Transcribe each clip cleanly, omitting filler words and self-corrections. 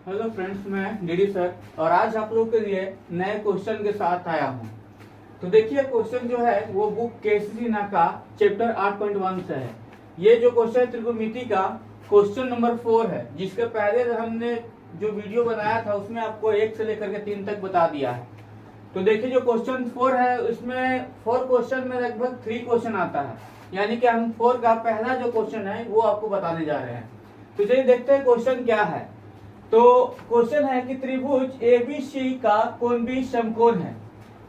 Hello friends, मैं DD sir और आज आप लोगों के लिए नए क्वेश्चन के साथ आया हूँ। तो देखिए, क्वेश्चन जो है वो बुक केसीसी ना का चैप्टर 8.1 से है। ये जो क्वेश्चन है त्रिकोणमिति का क्वेश्चन नंबर 4 है, जिसके पहले हमने जो वीडियो बनाया था उसमें आपको 1 से लेकर के 3 तक बता दिया है। तो देखिए, जो क्वेश्चन 4 है उसमें 4 क्वेश्चन में लगभग 3 क्वेश्चन आता है, यानी कि हम 4 का पहला जो क्वेश्चन है वो आपको बताने जा रहे हैं। तो चलिए देखते हैं क्वेश्चन क्या है। तो क्वेश्चन है कि त्रिभुज एबीसी का कोण भी समकोण है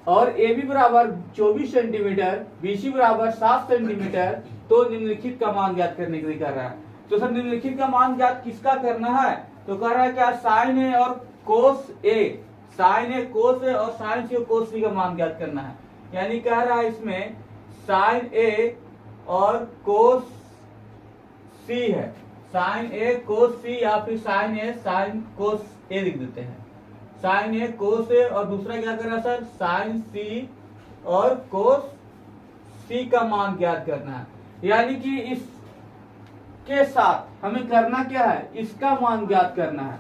और AB बराबर 24 सेंटीमीटर, BC बराबर 7 सेंटीमीटर, तो निम्नलिखित का मान ज्ञात करने के लिए कर रहा है। तो सर निम्नलिखित का मान ज्ञात किसका करना है? तो कह रहा है क्या साइन ए और कोस ए, साइन ए कोस ए और साइन सी और कोस सी का मान ज्ञात करना है। यानी कह रहा है इसमें साइन ए और कोस सी है, साइन ए कोस सी या फिर साइन ए साइन कोस ए लिख देते हैं। साइन ए कोस ए और दूसरा क्या करना है सर? साइन सी और कोस सी का मान ज्ञात करना है। यानी कि इसके साथ हमें करना क्या है? इसका मान ज्ञात करना है।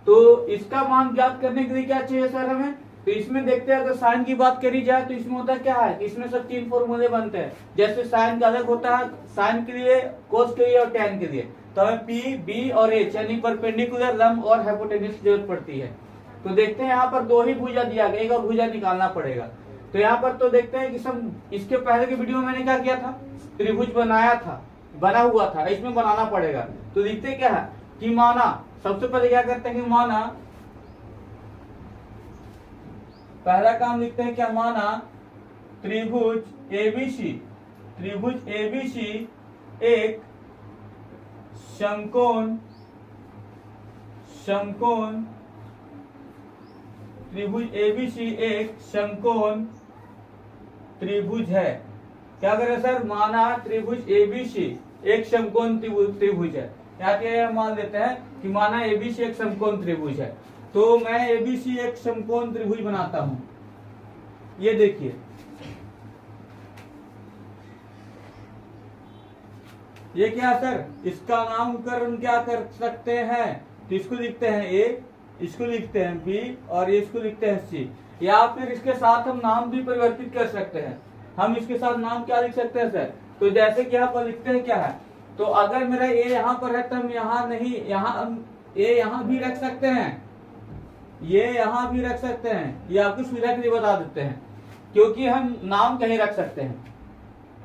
तो इसका मान ज्ञात करने के लिए क्या चाहिए सर हमें? तो इसमें देखते हैं, अगर साइन की बात करी जाए तो इसमें होता क्या है, इसमें सब 3 फॉर्मूले बनते हैं। जैसे साइन का अलग होता है, साइन के लिए, कोस के लिए और टैन के लिए। तो हमें पी, बी और एच यानी परपेंडिकुलर, लंब और हाइपोटेन्यूज की जरूरत पड़ती है। तो देखते हैं यहाँ पर 2 ही भुजा दिया गया, एक और भुजा निकालना पड़ेगा। तो यहाँ पर तो देखते हैं कि सब इसके पहले के वीडियो में मैंने क्या किया था, त्रिभुज बनाया था, बना हुआ था, इसमें बनाना पड़ेगा। तो लिखते क्या है कि माना, सबसे पहले क्या करते हैं कि माना, पहला काम लिखते हैं क्या, माना त्रिभुज एबीसी, त्रिभुज एबीसी एक समकोण, समकोण, त्रिभुज एबीसी एक समकोण त्रिभुज है। क्या करें सर? माना त्रिभुज एबीसी एक समकोण त्रिभुज है। यहाँ मान लेते हैं कि माना एबीसी एक समकोण त्रिभुज है। तो मैं एबीसी एक समकोण त्रिभुज बनाता हूं। ये देखिए, ये क्या सर? इसका नामकरण क्या कर सकते हैं? तो इसको लिखते हैं ए, इसको लिखते हैं बी और इसको लिखते हैं सी। या फिर इसके साथ हम नाम भी परिवर्तित कर सकते हैं। हम इसके साथ नाम क्या लिख सकते हैं सर? तो जैसे कि यहाँ पर लिखते हैं क्या है, तो अगर मेरा ए यहाँ पर है तो हम यहाँ नहीं, यहाँ हम ए यहाँ भी रख सकते हैं, ये यहाँ भी रख सकते हैं, या आपको सुविधा के लिए बता देते हैं क्योंकि हम नाम कहीं रख सकते हैं।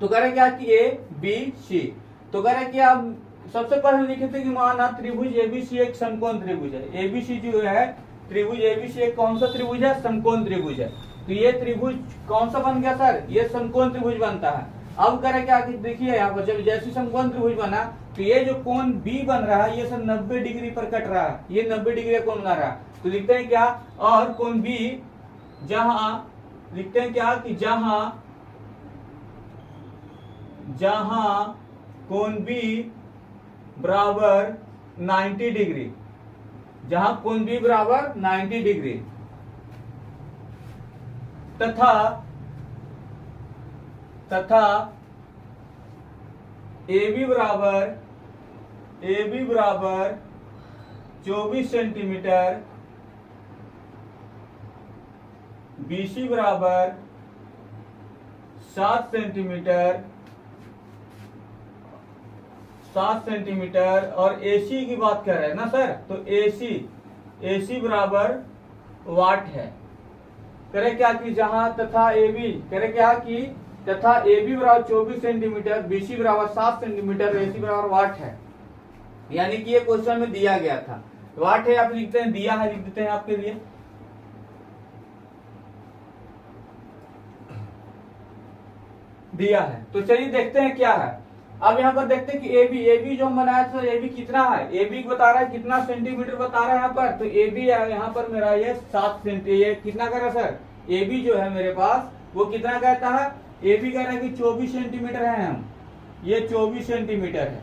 तो कह रहे क्या कि ए बी सी। तो कह रहे कि आप सबसे पहले लिखे थे कि माना त्रिभुज एबीसी एक समकोण त्रिभुज है। एबीसी जो है, त्रिभुज एबीसी एक कौन सा त्रिभुज है? समकोण त्रिभुज है। तो ये त्रिभुज कौन सा बन गया सर? ये समकोण त्रिभुज बनता है। अब करे क्या कि देखिए यहाँ पर जब जैसे समकोण त्रिभुज बना तो ये जो कोण बी बन रहा है ये सर 90 डिग्री पर कट रहा है, ये 90 डिग्री कोण बना रहा है। तो लिखते हैं क्या, और कोण बी जहां, लिखते हैं क्या कि जहां, जहां कोण बी बराबर 90 डिग्री, जहां कोण बी बराबर 90 डिग्री तथा AB बराबर 24 सेंटीमीटर, BC बराबर 7 सेंटीमीटर, 7 सेंटीमीटर और AC की बात कर रहे हैं ना सर? तो AC बराबर वाट है। करे क्या कि जहां तथा AB, करे क्या कि तथा AB बराबर 24 सेंटीमीटर, BC बराबर 7 सेंटीमीटर, AC बराबर वाट है। यानी कि ये क्वेश्चन में दिया गया था, वाट है, आप लिखते हैं दिया है, लिख देते हैं आपके लिए दिया है। तो चलिए देखते हैं क्या है। अब यहाँ पर देखते हैं कि AB जो बनाया था, AB कितना है? AB बता रहा है कितना सेंटीमीटर बता रहा है यहाँ पर। तो AB यहाँ पर मेरा ये 7 सेंटीमीटर, ये कितना कर रहा है सर? AB जो है मेरे पास वो कितना कहता है? AB कह रहा है कि 24 सेंटीमीटर है, हम ये 24 सेंटीमीटर है,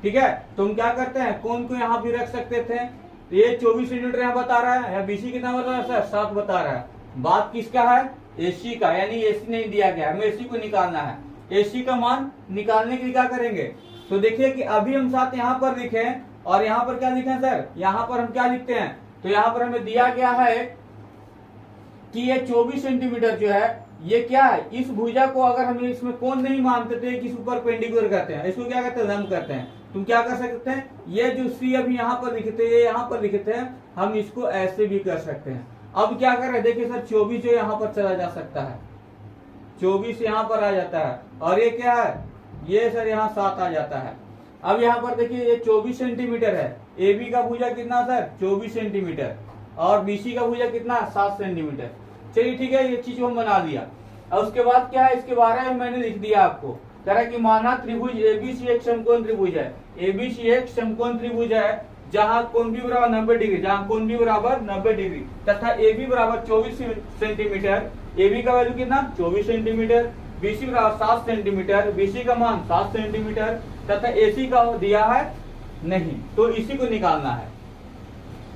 ठीक है। तो हम क्या करते हैं, कोण को यहाँ भी रख सकते थे। तो ये 24 सेंटीमीटर यहाँ बता रहा है, या BC कितना बता रहा है सर? 7 बता रहा है। बात किसका है? AC का, यानी AC नहीं दिया गया, हमें AC को निकालना है। AC का मान निकालने के लिए क्या करेंगे? तो देखिए कि अभी हम साथ यहाँ पर लिखे और यहाँ पर क्या लिखे हैं सर, यहाँ पर हम क्या लिखते हैं, तो यहाँ पर हमें दिया गया है कि ये 24 सेंटीमीटर जो है ये क्या है, इस भुजा को अगर हम इसमें कोण नहीं मानते थे कि इसको परपेंडिकुलर करते हैं, इसको क्या कहते हैं, लंब करते हैं। तुम क्या कर सकते हैं, ये जो सी अभी यहाँ पर लिखते हैं, ये यहाँ पर लिखते हैं, हम इसको ऐसे भी कर सकते हैं। अब क्या कर रहे हैं, देखिए सर 24 जो यहाँ पर चला जा सकता है, 24 यहाँ पर आ जाता है, और ये क्या है, ये सर यहाँ 7 आ जाता है। अब यहाँ पर देखिए ये 24 सेंटीमीटर है, ए बी का भुजा कितना सर 24 सेंटीमीटर, और बीसी का भुजा कितना 7 सेंटीमीटर। चलिए ठीक है, ये चीज हम बना दिया। और उसके बाद क्या है, इसके बारे में मैंने लिख दिया आपको, तरह की माना त्रिभुज एबीसी एक समकोण त्रिभुज है, एबीसी एक समकोण त्रिभुज है जहां कोण बी बराबर 90 डिग्री, जहां कोण बी बराबर 90 डिग्री तथा ए बी बराबर 24 सेंटीमीटर, ए बी का वैल्यू कितना 24 सेंटीमीटर, बीसी बराबर 7 सेंटीमीटर, बीसी का मान 7 सेंटीमीटर तथा एसी का दिया है नहीं, तो इसी को निकालना है।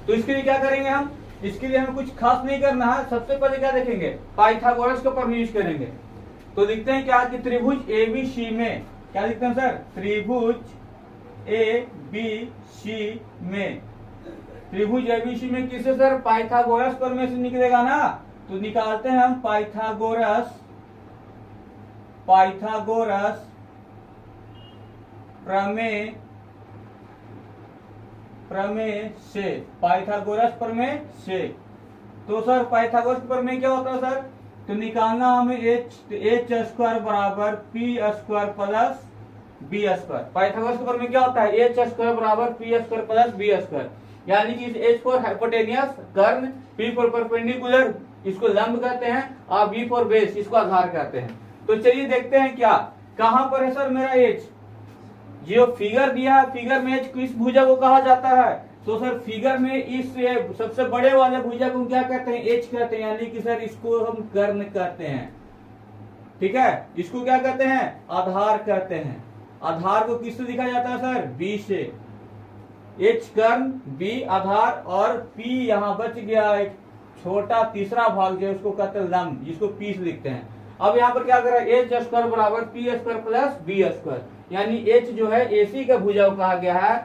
तो इसके लिए क्या करेंगे हम, इसके लिए हमें कुछ खास नहीं करना है। सबसे पहले क्या देखेंगे, पाइथागोरस का प्रमेय यूज करेंगे। तो लिखते हैं क्या कि त्रिभुज एबीसी में, क्या लिखते हैं सर, त्रिभुज एबीसी में, त्रिभुज एबीसी में किससे सर, पाइथागोरस प्रमेय से निकलेगा ना, तो निकालते हैं हम पाइथागोरस प्रमेय से, पाइथागोरस प्रमेय से। तो सर पाइथागोरस प्रमेय क्या होता है सर, तो निकालना हमें एच स्क्वायर बराबर P square plus B square. Pythagoras का प्रमेय क्या होता है, एच स्क्वायर बराबर P square plus B square, यानी कि एच फॉर हाइपोटेनियस कर्ण, पी फॉर परपेंडिकुलर इसको लंब कहते हैं, और बी फॉर बेस इसको आधार कहते हैं। तो चलिए देखते हैं क्या, कहां पर है सर मेरा एच, जो फिगर दिया है फिगर में एच किस भुजा को कहा जाता है, तो सर फिगर में इस सबसे बड़े वाले भुजा को क्या कहते हैं, एच कहते हैं, यानी कि सर इसको हम कर्ण कहते हैं। ठीक है, इसको क्या कहते हैं, आधार कहते हैं। आधार को किससे लिखा जाता है सर, बी से, एच कर्ण, बी आधार, और पी यहाँ बच गया एक छोटा तीसरा भाग जो है उसको कहते हैं लंब, जिसको पी से लिखते हैं। अब यहाँ पर क्या कर रहा है, एच स्क्वायर बराबर P square plus B square, यानी एच जो है एसी का भुजा कहा गया है,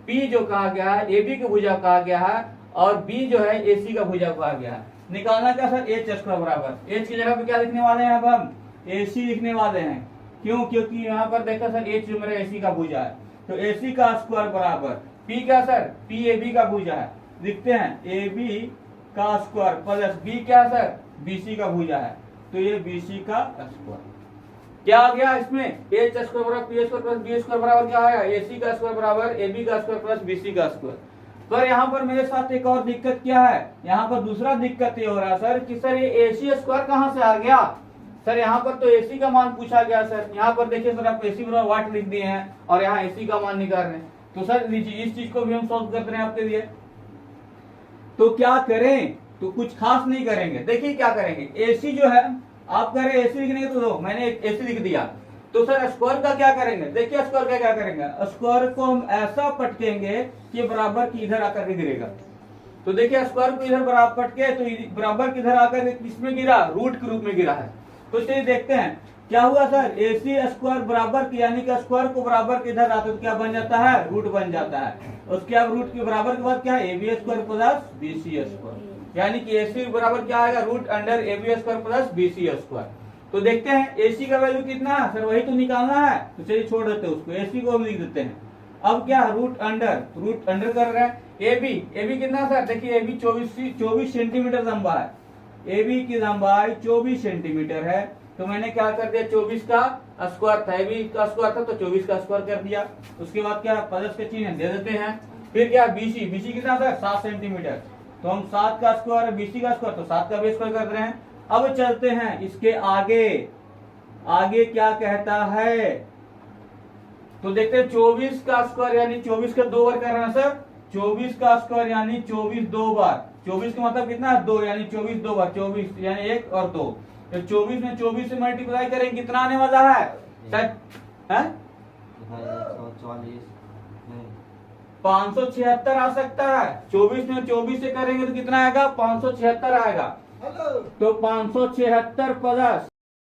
पी जो कहा गया है एबी का भुजा कहा गया है, और बी जो है एसी का भुजा कहा गया है। निकालना क्या सर, एच स्क्वायर बराबर, एच की जगह पे क्या लिखने वाले हैं, अब हम एसी लिखने वाले हैं। क्यों, क्योंकि यहाँ पर देखा सर एच जो मेरा एसी का भुजा है, तो एसी का स्क्वायर बराबर पी क्या सर, पी एबी का भुजा है, लिखते हैं एबी का स्क्वायर प्लस बी क्या सर, बीसी का भुजा है, तो ये बीसी का स्क्वायर। क्या आ गया इसमें, एच स्क्वायर बराबर P square plus B square बराबर क्या आया, एसी का स्क्वायर बराबर एबी का स्क्वायर प्लस बीसी का स्क्वायर। पर यहाँ पर मेरे साथ एक और दिक्कत क्या है, यहाँ पर दूसरा दिक्कत ये हो रहा है सर कि सर ये एसी स्क्वायर कहाँ से आ गया, सर यहाँ पर तो एसी का मान पूछा गया सर, यहाँ पर देखिए सर आप एसी बराबर वाट लिख दिए हैं और यहाँ एसी का मान निकाल रहे हैं। तो सर लीजिए इस चीज को भी हम सॉल्व कर रहे हैं आपके लिए। तो क्या करें, तो कुछ खास नहीं करेंगे, देखिए क्या करेंगे, एसी जो है आप कह रहे एसी लिखने तो दो, मैंने एसी लिख दिया, तो सर स्क्वायर का क्या करेंगे, देखिए स्क्वायर का क्या करेंगे, स्क्वायर को हम ऐसा पटकेंगे कि बराबर की इधर आकर के गिरेगा। तो देखिए स्क्वायर को इधर बराबर पटके तो बराबर की इधर आकर किसमें गिरा, रूट के रूप में गिरा है। तो चलिए देखते हैं क्या हुआ सर, एसी स्क्वायर बराबर की, यानी कि स्क्वायर को बराबर के इधर आता है तो क्या बन जाता है, रूट बन जाता है। उसके अब रूट के बराबर के बाद क्या है, AB square plus BC square, यानी कि एसी बराबर क्या आएगा, root under AB square plus BC square. तो देखते हैं एसी का वैल्यू कितना है सर, वही तो निकालना है, तो चलिए छोड़ देते हैं उसको, एसी को हम लिख देते हैं। अब क्या, रूट अंडर कर रहे हैं, एबी कितना सर, देखिए एबी 24 सेंटीमीटर लंबा है, एबी की लंबाई 24 सेंटीमीटर है, तो मैंने क्या कर दिया, 24 का स्क्वायर था, एबी का स्क्वायर था तो 24 का स्क्वायर कर दिया। उसके बाद क्या, प्लस के चिन्ह दे देते हैं। फिर क्या, बीसी कितना सर 7 सेंटीमीटर, तो हम 7 का स्क्वायर, बीसी का स्क्वायर, तो 7 का भी स्क्वायर कर रहे हैं। अब चलते हैं इसके आगे क्या कहता है, तो देखते हैं 24 का स्क्वायर यानी 24 का 2 बार कर रहे हैं सर, 24 का स्क्वायर यानी 24 2 बार, 24 का मतलब कितना है 2, यानी 24 2 बार, 24 यानी 1 और 2, तो 24 में 24 से मल्टीप्लाई करेंगे कितना आने वाला है सर, 576 आ सकता है। 24 में 24 से करेंगे तो कितना आएगा, 576 आएगा। तो 576 प्लस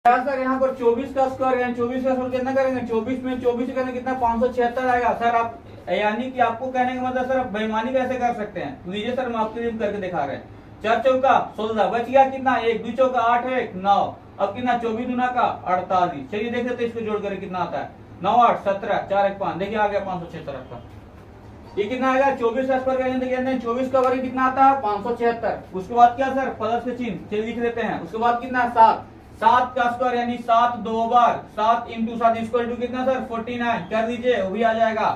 क्या सर यहाँ पर 24 का स्क्वायर यानी 24 का स्क्वायर कितना करेंगे, 24 में 24 करने कितना 576 आएगा सर। आप यानी कि आपको कहने का मतलब सर आप बेईमानी कैसे कर सकते हैं, तो लीजिए सर हम आपके लिए करके दिखा रहे हैं। 4 चौका 16 बच गया कितना, 1 2 चौका 8 1 9, अब कितना 24 दूना का 48। चलिए देख लेते इसको जोड़ करके कितना आता है, 9 8 17 4 1 5, देखिए आ गया 576 आपका। ये कितना आएगा 24 का स्क्वायर देखिए 24 का वर्ग कितना आता है 576। उसके बाद क्या सर प्लस के चिन्ह, चलिए लिख लेते हैं। उसके बाद कितना 7 7 का स्क्वायर यानी 7 2 बार 7 इंटू 7 इक्वल टू कितना सर 49 कर दीजिए, वो भी आ जाएगा।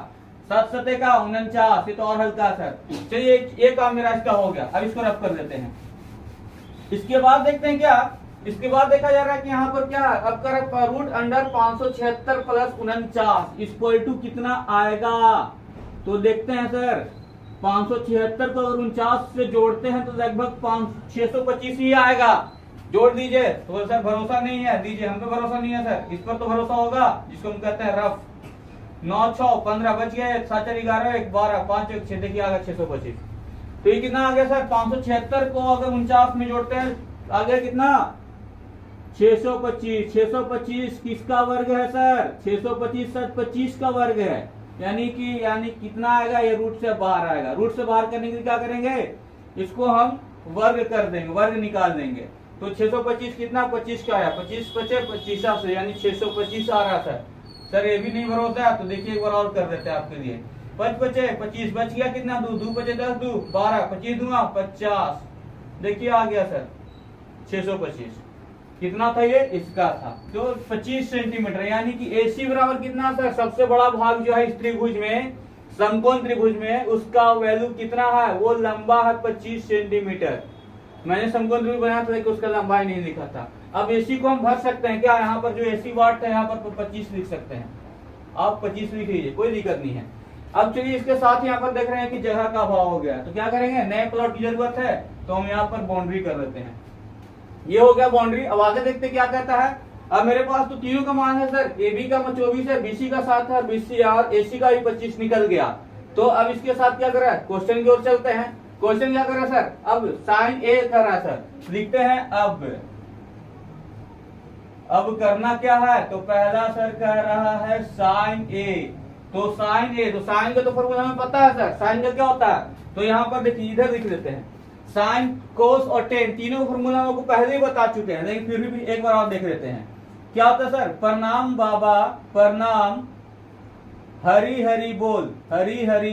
7 7 का 49, ये तो और हल्का सर। चलिए एक काम मेरा इसका हो गया, अब इसको रफ कर देते हैं। इसके बाद देखते हैं क्या, इसके बाद देखा जा रहा है कि यहाँ पर क्या अब कर root under 576 plus 49 equal to कितना आएगा, तो देखते हैं सर 576 को अगर 49 से जोड़ते हैं तो लगभग 625 ही आएगा। जोड़ दीजिए, तो सर भरोसा नहीं है, दीजिए, हम पे भरोसा नहीं है सर, इस पर तो भरोसा होगा जिसको हम कहते हैं रफ। 9 6 15 बच गए, 7 4 11 1 12 5 1 6, देखिए आ गया 625। तो ये कितना आ गया सर 576 को अगर 49 में जोड़ते हैं आ गया कितना 625। 625 किसका वर्ग है सर, 625 सर 25 का वर्ग है, यानी कितना आएगा, ये रूट से बाहर आएगा। रूट से बाहर करने के लिए क्या करेंगे, इसको हम वर्ग कर देंगे, वर्ग निकाल देंगे। तो 625 कितना 25 का आया, 25 बचे 25 से यानी 625 आ रहा था सर। ये भी नहीं भरोसा है तो देखिए एक बार और कर देते हैं आपके लिए। 5 बचे 25 बच गया कितना 2 2 बचे 10 2 12 25 दूंगा 50, देखिए आ गया सर 625। कितना था ये, इसका था तो 25 सेंटीमीटर, यानी कि AC बराबर कितना सर, सबसे बड़ा भाग जो है इस त्रिभुज में, समकोण त्रिभुज में, उसका वैल्यू कितना है, वो लंबा है 25 सेंटीमीटर। मैंने समकोण त्रिभुज बनाया था लेकिन उसका लंबाई नहीं लिखा था। अब AC को हम भर सकते हैं क्या, यहाँ पर जो AC वाट है यहाँ पर 25 लिख सकते हैं, आप 25 लिख लीजिए, कोई दिक्कत नहीं है। अब चलिए इसके साथ यहाँ पर देख रहे हैं कि जगह का अभाव हो गया, तो क्या करेंगे, नए प्लॉट की जरूरत है तो हम यहाँ पर बाउंड्री कर देते हैं। ये हो गया बाउंड्री। अब आगे देखते क्या कहता है। अब मेरे पास तो तीनों का मान है सर, AB का 24 है, BC का 7 है, BC और AC का भी 25 निकल गया। तो अब इसके साथ क्या कर रहा है, क्वेश्चन की ओर चलते हैं। क्वेश्चन क्या कर रहा है सर, अब साइन A कर रहा है सर, लिखते हैं अब करना क्या है, तो पहला सर कह रहा है साइन A, तो साइन का तो फॉर्मूला हमें पता है सर, साइन का क्या होता है, तो यहाँ पर देखिए इधर लिख लेते हैं। साइन कोस और टेन तीनों फॉर्मूला आपको पहले ही बता चुके हैं, लेकिन फिर भी एक बार और देख लेते हैं। क्या होता है सर, प्रणाम बाबा प्रणाम, हरी हरी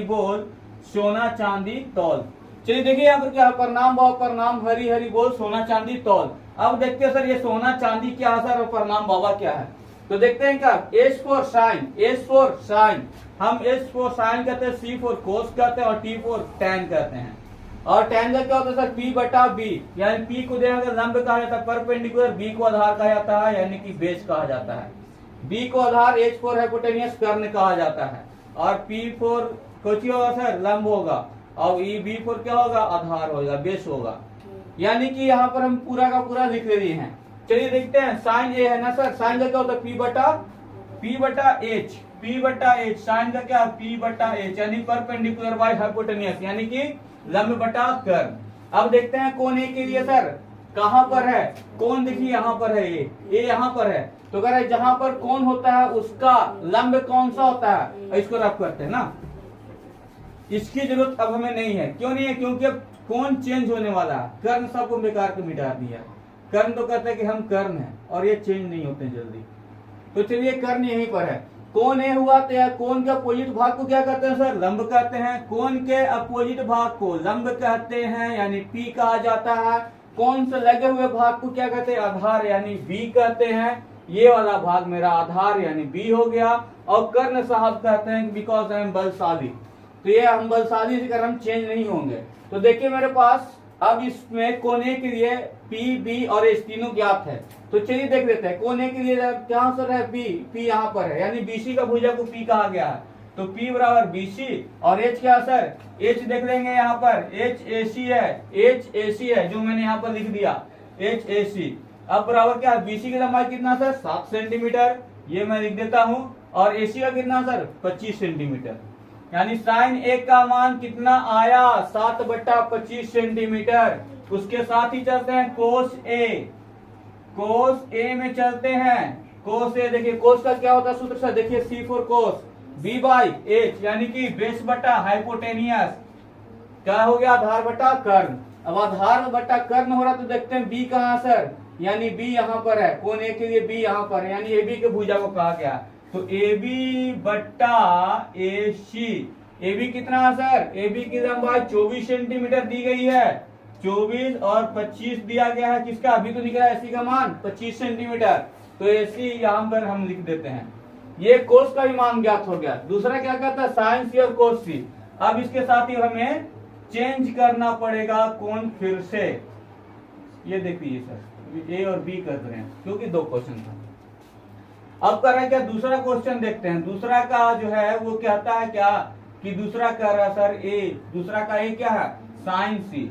बोल सोना चांदी तौल। चलिए देखिए यहाँ पर क्या है, प्रणाम बाबा प्रणाम, हरी हरी बोल सोना चांदी तौल। अब देखते हैं सर ये सोना चांदी क्या है सर और प्रणाम बाबा क्या है, तो देखते हैं क्या, S फॉर साइन, हम S फॉर साइन कहते हैं, C फॉर कोस कहते हैं और T फॉर टैन कहते हैं। और टैन का क्या होता है सर, P बटा B, यानी P को देखा लंब कहा जाता है परपेंडिकुलर, B को आधार कहा जाता है यानी कि बेस कहा जाता है, B को आधार, H फॉर हाइपोटेनियस कर्ण कहा जाता है, और P फॉर कोची होगा सर लंब होगा, और B फॉर क्या होगा, आधार होगा, बेस होगा। यानी कि यहाँ पर हम पूरा का पूरा लिख रहे हैं। चलिए देखते हैं, साइन A है ना सर, साइन का क्या होता है P बटा H, साइन का क्या P बटा H, यानी परपेंडिकुलर बाय हाइपोटेनियस, यानी कि लंब बटा कर्ण। अब देखते हैं कोण A के लिए सर कहां पर है, कोण देखिए यहाँ पर है, A यहाँ पर है, तो अगर जहां पर कोण होता है उसका लंब कौन सा होता है, इसको रफ करते हैं ना। इसकी जरूरत अब हमें नहीं है, क्यों नहीं है, क्योंकि अब कोण चेंज होने वाला है, कर्ण सबको बेकार के मिटा दिया। कर्ण तो कहते हैं कि हम कर्ण हैं और ये चेंज नहीं होते जल्दी, तो चलिए कर्ण यहीं पर है। कोण A हुआ तो कोण के अपोजिट भाग को क्या कहते हैं सर, लंब कहते हैं। कोण के अपोजिट भाग को लंब कहते हैं यानी P कहा जाता है। कोण से लगे हुए भाग को क्या कहते हैं, आधार यानी B कहते हैं। ये वाला भाग मेरा आधार यानी B हो गया। और कर्ण साहब कहते हैं बिकॉज आई एम बलशाली, तो ये हम बलशाली से हम चेंज नहीं होंगे। तो देखिए मेरे पास अब इसमें कोण A के लिए P, B और H तीनों ज्ञात है, तो चलिए देख लेते हैं। कोण A के लिए क्या सर है P यहाँ पर है, यानी BC का भुजा को P कहा गया है, तो P बराबर BC और H क्या सर, H देख लेंगे यहाँ पर HAC है जो मैंने यहाँ पर लिख दिया HAC। अब बराबर क्या है, BC की लंबाई कितना सर 7 सेंटीमीटर, ये मैं लिख देता हूँ, और AC का कितना सर 25 सेंटीमीटर, यानी साइन A का मान कितना आया 7 बटा 25 सेंटीमीटर। उसके साथ ही चलते हैं कोस कोस ए में चलते हैं। कोस ए देखिए, कोस का क्या होता है सूत्र सर, देखिए C for cos, B by H यानी कि बेस बटा हाइपोटेनियस, क्या हो गया आधार बटा कर्ण। अब आधार बटा कर्ण हो रहा तो देखते हैं बी कहाँ सर, यानी बी यहाँ पर है, कोण ए के लिए बी यहाँ पर है, यानी ए बी के भुजा को कहा गया। तो ए बी बट्टा ए सी, ए बी कितना है सर, ए बी की लंबाई 24 सेंटीमीटर दी गई है, 24 और 25 दिया गया है, किसका अभी तो निकला एसी का मान 25 सेंटीमीटर, तो एसी यहाँ पर हम लिख देते हैं। ये कोस का भी मान ज्ञात हो गया। दूसरा क्या कहता है साइन सी और कोस सी। अब इसके साथ ही हमें चेंज करना पड़ेगा कोण फिर से। ये देखिए सर ए और बी कर रहे हैं क्योंकि दो क्वेश्चन था। अब कर रहा है क्या, दूसरा क्वेश्चन देखते हैं। दूसरा का जो है वो कहता है क्या कि दूसरा कह रहा है सर ए, दूसरा का ए क्या है साइन सी।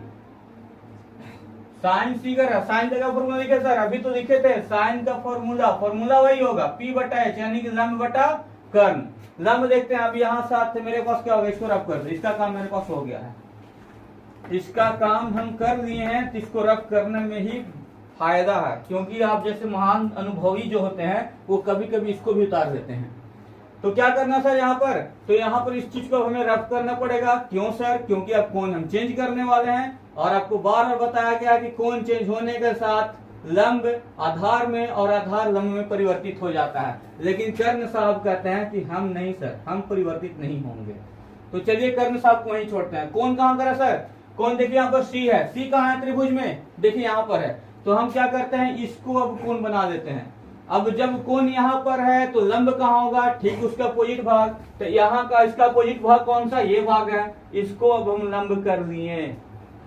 साइन सी कर रहा, साइन का फॉर्मूला लिखे सर, अभी तो लिखे थे साइन का फॉर्मूला वही होगा पी बटा एच यानी कि लंब बटा कर्ण। लंब देखते हैं, अब यहाँ साथ मेरे पास क्या होगा, इसको रफ कर दो, इसका काम मेरे पास हो गया है, इसका काम हम कर लिए हैं, तो इसको रफ करने में ही फायदा है, क्योंकि आप जैसे महान अनुभवी जो होते हैं वो कभी कभी इसको भी उतार देते हैं। तो क्या करना सर यहाँ पर, तो यहाँ पर इस चीज को हमें रफ करना पड़ेगा। क्यों सर, क्योंकि अब कोण हम चेंज करने वाले हैं, और आपको बार बार बताया गया कि कोण चेंज होने के साथ लंब आधार में और आधार लंब में परिवर्तित हो जाता है। लेकिन कर्ण साहब कहते हैं कि हम नहीं सर, हम परिवर्तित नहीं होंगे। तो चलिए कर्ण साहब को वहीं छोड़ते हैं। कोण कहाँ करा सर, कोण देखिए यहाँ पर सी है, सी कहाँ है त्रिभुज में, देखिए यहाँ पर है। तो हम क्या करते हैं, इसको अब कोण बना देते हैं। अब जब कोण यहाँ पर है तो लंब कहाँ होगा, ठीक उसका अपोजिट भाग, तो यहाँ का इसका अपोजिट भाग कौन सा, ये भाग है, इसको अब हम लंब कर दिए।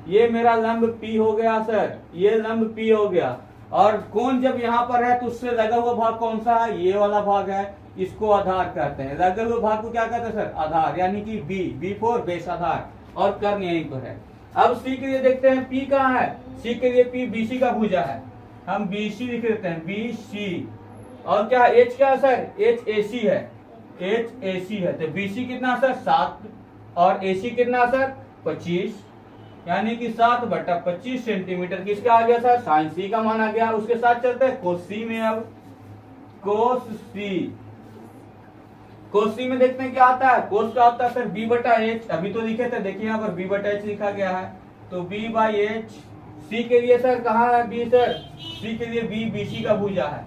ये मेरा लंब P हो गया सर, ये लंब P हो गया। और कोण जब यहाँ पर है तो उससे लगा हुआ भाग कौन सा है, ये वाला भाग है, इसको आधार कहते हैं। लगे हुए भाग को क्या कहते हैं सर, आधार, यानी कि बी फॉर बेस आधार, और कर्ण यहीं पर है। अब सी के लिए देखते हैं P कहाँ है, सी के लिए P BC का भुजा है, हम BC लिख देते हैं, BC। और क्या H क्या है सर, HAC है, HAC है। तो BC कितना सर 7 और AC कितना सर 25, यानी कि 7 बटा 25 सेंटीमीटर किसका आ गया सर, साइन सी का मान आ गया। उसके साथ चलते हैं कोस सी में। अब कोस सी में देखते हैं क्या आता है, कोस का आता है सर बी बटा एच, अभी तो लिखे थे, देखिए यहाँ पर बी बटा एच लिखा गया है, तो बी बाई एच। सी के लिए सर कहाँ है बी सर, सी के लिए बी BC का भुजा है,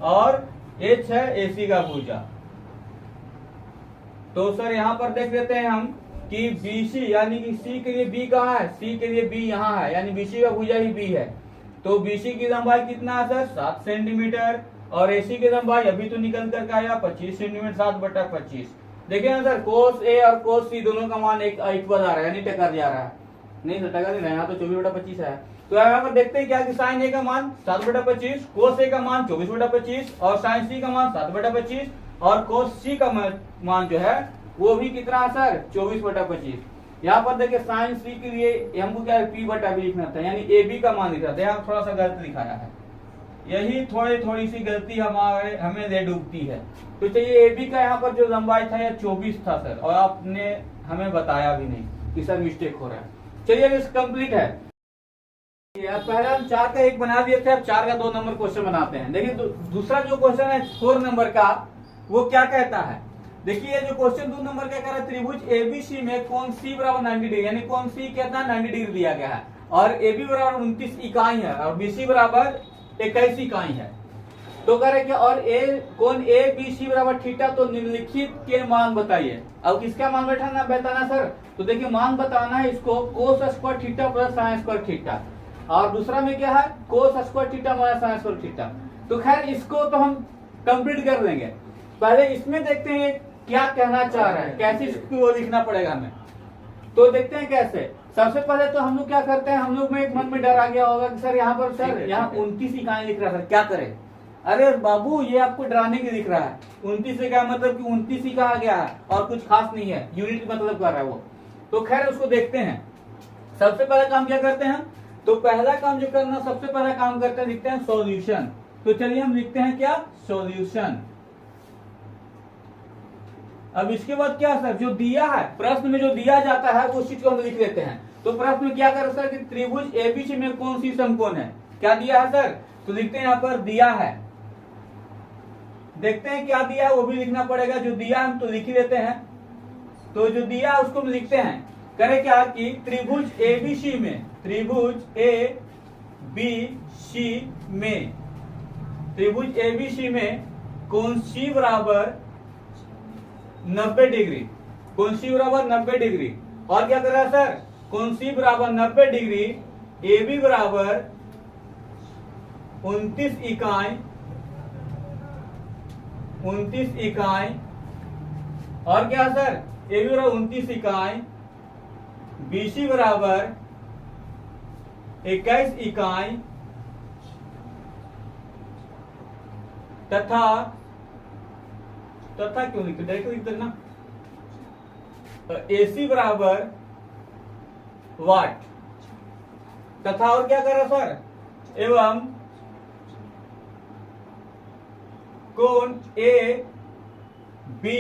और एच है AC का भुजा। तो सर यहाँ पर देख लेते हैं हम कि BC यानी कि C के लिए B कहाँ है, C के लिए B यहाँ है, यानी BC का भुजा ही B है। तो BC की लंबाई कितना है सर 7 सेंटीमीटर, और AC की लंबाई अभी तो निकल कर आया 25 सेंटीमीटर, 7 बटा 25। देखिए ना सर कोस A और कोस C दोनों का मान एक बन आ रहा है, यानी टकर जा रहा है, नहीं सर टकर नहीं रहा है, यहाँ तो 24 बटा 25 है। तो यहाँ पर देखते हैं क्या कि साइन A का मान 7 बटा 25, कोस A का मान 24 बटा 25, और साइन C का मान 7 बटा 25, और कोस C का मान जो है वो भी कितना है सर 24 बटा 25। यहाँ पर देखिए साइन सी के लिए हमको क्या है P बटा B लिखना था, यानी AB का मान लिखा था, यहाँ थोड़ा सा गलत लिखाया है, यही थोड़ी सी गलती हमें ले डूबती है। तो चलिए AB का यहाँ पर जो लंबाई था यह 24 था सर, और आपने हमें बताया भी नहीं कि सर मिस्टेक हो रहा है। चलिए अब कंप्लीट है। पहले हम 4 का 1 बना दिए थे, अब 4 का 2 नंबर क्वेश्चन बनाते हैं। देखिए दूसरा जो क्वेश्चन है 4 नंबर का, वो क्या कहता है, देखिए जो क्वेश्चन 2 नंबर का कह रहा है त्रिभुज ABC में कोण C बराबर 90 डिग्री, यानी कोण C कितना 90 डिग्री दिया गया है, और AB बराबर 29 इकाई है, और BC बराबर 21 इकाई है। तो कह रहे क्या, और कोण ABC बराबर थीटा, तो निम्नलिखित के मान बताइए। अब किसका मान बताना सर, तो देखिए मान बताना है इसको cos square theta plus sine square theta, और दूसरा में क्या है cos square theta minus sine square theta. तो खैर इसको तो हम कंप्लीट कर लेंगे, पहले इसमें देखते हैं क्या कहना चाह रहा है, कैसे इसको लिखना पड़ेगा हमें। तो देखते हैं कैसे। सबसे पहले तो हम लोग क्या करते हैं, हम लोग में एक मन में डर आ गया होगा कि सर यहाँ पर सर यहाँ 29 इकाई लिख रहा है, सर क्या करें। अरे बाबू ये आपको डराने की दिख रहा है, 29 से क्या मतलब कि 29 ही कहा गया है और कुछ खास नहीं है, यूनिट मतलब कर रहा है वो। तो खैर उसको देखते हैं। सबसे पहला काम क्या करते हैं, तो पहला काम जो करना, सबसे पहला काम करते हैं, लिखते हैं सॉल्यूशन। तो चलिए हम लिखते हैं क्या, सॉल्यूशन। अब इसके बाद क्या सर, जो दिया है प्रश्न में जो दिया जाता है उस चीज को हम लिख लेते हैं। तो प्रश्न में क्या कर सर कि त्रिभुज ABC में कौन सी समकोण है, क्या दिया है सर? तो लिखते हैं यहाँ पर दिया है, देखते हैं क्या दिया है वो भी लिखना पड़ेगा। जो दिया हम तो लिख ही देते हैं, तो जो दिया है उसको हम लिखते हैं। करें क्या कि त्रिभुज एबीसी में, त्रिभुज एबीसी में, त्रिभुज एबीसी में कोण सी बराबर 90 डिग्री, कोण सी बराबर 90 डिग्री। और क्या कर रहा है सर? कोण सी बराबर 90 डिग्री, ए बी बराबर 29 इकाई, 29 इकाई। और क्या सर? ए बी बराबर 29 इकाई, बी सी बराबर 21 इकाई, तथा क्यों लिखते, डायरेक्ट लिख देना, AC बराबर वाट, तथा और क्या कर रहा सर? एवं कोण ए बी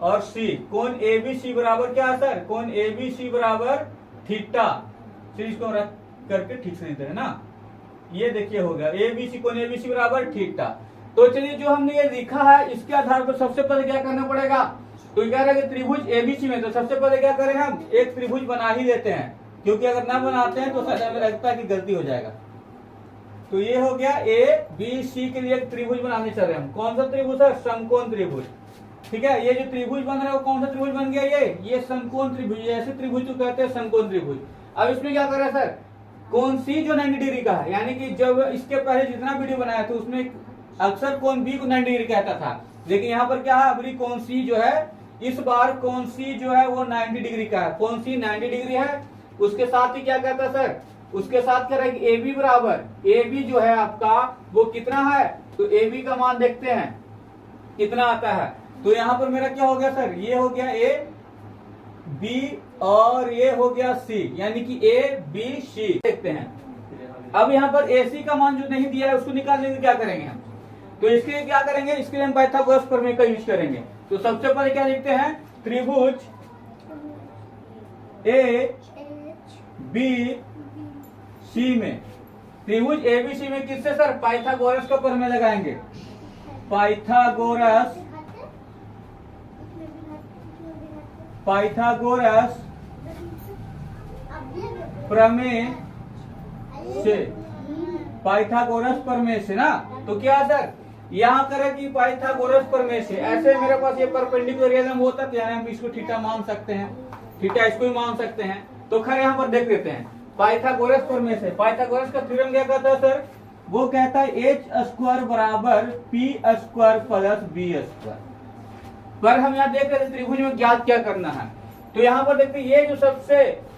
और सी, कोण ए बी सी बराबर क्या है सर? कोण ए बी सी बराबर थीटा। फिर इसको रख करके ठीक से लिखते हैं ना, ये देखिए हो गया ए बी सी, कोण ए बी सी बराबर थीटा। तो चलिए जो हमने ये लिखा है इसके आधार पर सबसे पहले क्या करना पड़ेगा? तो कह रहा है कि त्रिभुज एबीसी में, तो सबसे पहले क्या करें हम? एक त्रिभुज बना ही लेते हैं, क्योंकि अगर ना बनाते हैं तो सर हमें लगता है कि गलती हो जाएगा। तो ये हो गया ए बी सी के लिए एक त्रिभुज बनाने चल रहे हैं हम। कौन सा त्रिभुज है? समकोण त्रिभुज। ठीक है, ये जो त्रिभुज बन रहा है वो कौन सा त्रिभुज बन गया? ये समकोण त्रिभुज, ऐसे त्रिभुज को कहते हैं समकोण त्रिभुज। अब इसमें क्या कर रहा है सर? कोण सी जो 90 डिग्री का है, यानी कि जब इसके पहले जितना वीडियो बनाया था उसमें अक्सर कोण बी को 90 डिग्री कहता था, लेकिन यहाँ पर क्या है? अभी कोण सी जो है, इस बार कोण सी जो है वो 90 डिग्री का है। कोण सी 90 डिग्री है, उसके साथ ही क्या कहता है सर? उसके साथ क्या रहेगा? ए बी बराबर, ए बी जो है आपका वो कितना है? तो ए बी का मान देखते हैं कितना आता है। तो यहाँ पर मेरा क्या हो गया सर? ये हो गया ए बी और ये हो गया सी, यानी कि ए बी सी देखते हैं। अब यहाँ पर ए सी का मान जो नहीं दिया है उसको निकालने के लिए क्या करेंगे हम? तो इसके लिए क्या करेंगे? इसके लिए हम पाइथागोरस प्रमेय का यूज करेंगे। तो सबसे पहले क्या लिखते हैं? त्रिभुज ए बी सी में, त्रिभुज एबीसी में किससे सर? पाइथागोरस का प्रमेय लगाएंगे। पाइथागोरस प्रमेय से, पाइथागोरस प्रमेय से ना। तो क्या सर यहाँ करें कि पाइथागोरस प्रमेय से, ऐसे मेरे पास ये परपेंडिकुलर एलम होता है, यानी हम इसको थीटा मान सकते हैं, थीटा इसको भी मान सकते हैं। तो खैर यहाँ पर देख लेते हैं पाइथागोरस प्रमेय से। पाइथागोरस का थ्योरम क्या कहता है सर? वो कहता है एच स्क्वायर बराबर P square plus B square. पर हम यहाँ देख रहे थे त्रिभुज में ज्ञात क्या करना है। तो यहाँ पर देखते हैं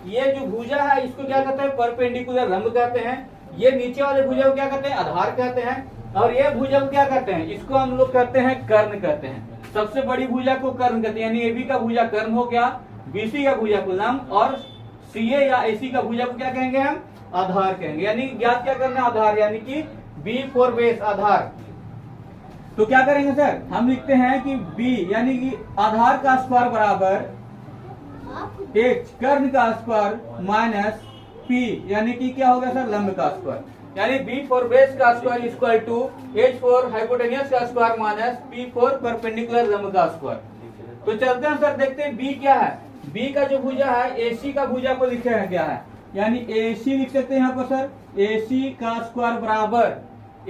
ये जो भुजा है इसको क्या कहते हैं? परपेंडिकुलर लंब कहते हैं। ये नीचे वाले भुजा को क्या कहते हैं? आधार कहते हैं। और ये भुजा को क्या कहते हैं? इसको हम लोग कहते हैं कर्ण कहते हैं। सबसे बड़ी भुजा को कर्ण कहते हैं, यानी एबी का भुजा कर्ण हो गया, बीसी का भुजा को लंब, और सीए या एसी का भुजा को क्या कहेंगे हम? आधार कहेंगे। यानी ज्ञात क्या करना? आधार, यानी कि बी फॉर बेस, आधार। तो क्या करेंगे सर? हम लिखते हैं कि बी यानी कि आधार का स्क्वायर बराबर एच कर्ण का स्क्वायर माइनस पी, यानी कि क्या होगा सर? लंब का स्क्वायर। यानी बी फॉर बेस का square equal to H for hypotenuse का square minus P for perpendicular लंब का स्क्वायर। तो चलते हैं सर, देखते हैं बी क्या है। बी का जो भुजा है एसी का भुजा को लिखे है क्या है? यानी एसी लिख सकते हैं यहाँ पर सर, एसी का स्क्वायर बराबर,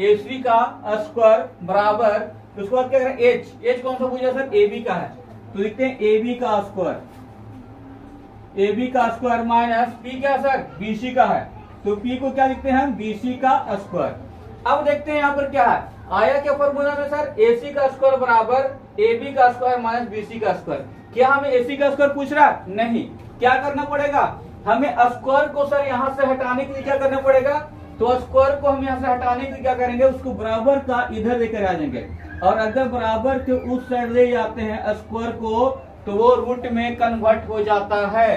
एसी का स्क्वायर बराबर, उसके बाद क्या करें? एच, एच कौन सा भुजा सर? ए बी का है, तो लिखते हैं ए बी का स्क्वायर, ए बी का स्क्वायर माइनस पी क्या सर? बीसी का है, तो पी को क्या लिखते हैं हम? बीसी का स्क्वायर। अब देखते हैं यहाँ पर क्या है, आया क्या फॉर्मूला में सर? एसी का स्क्वायर बराबर ए बी का स्क्वायर माइनस बीसी का स्क्वायर। क्या हमें एसी का स्क्वायर पूछ रहा है? नहीं। क्या करना पड़ेगा? हमें स्क्वायर को सर यहाँ से हटाने के लिए क्या करना पड़ेगा? तो स्क्वायर को हम यहाँ से हटाने के लिए क्या करेंगे? उसको बराबर का इधर लेकर आ जाएंगे, और अगर बराबर के उस साइड ले जाते हैं स्क्वायर को तो वो रूट में कन्वर्ट हो जाता है।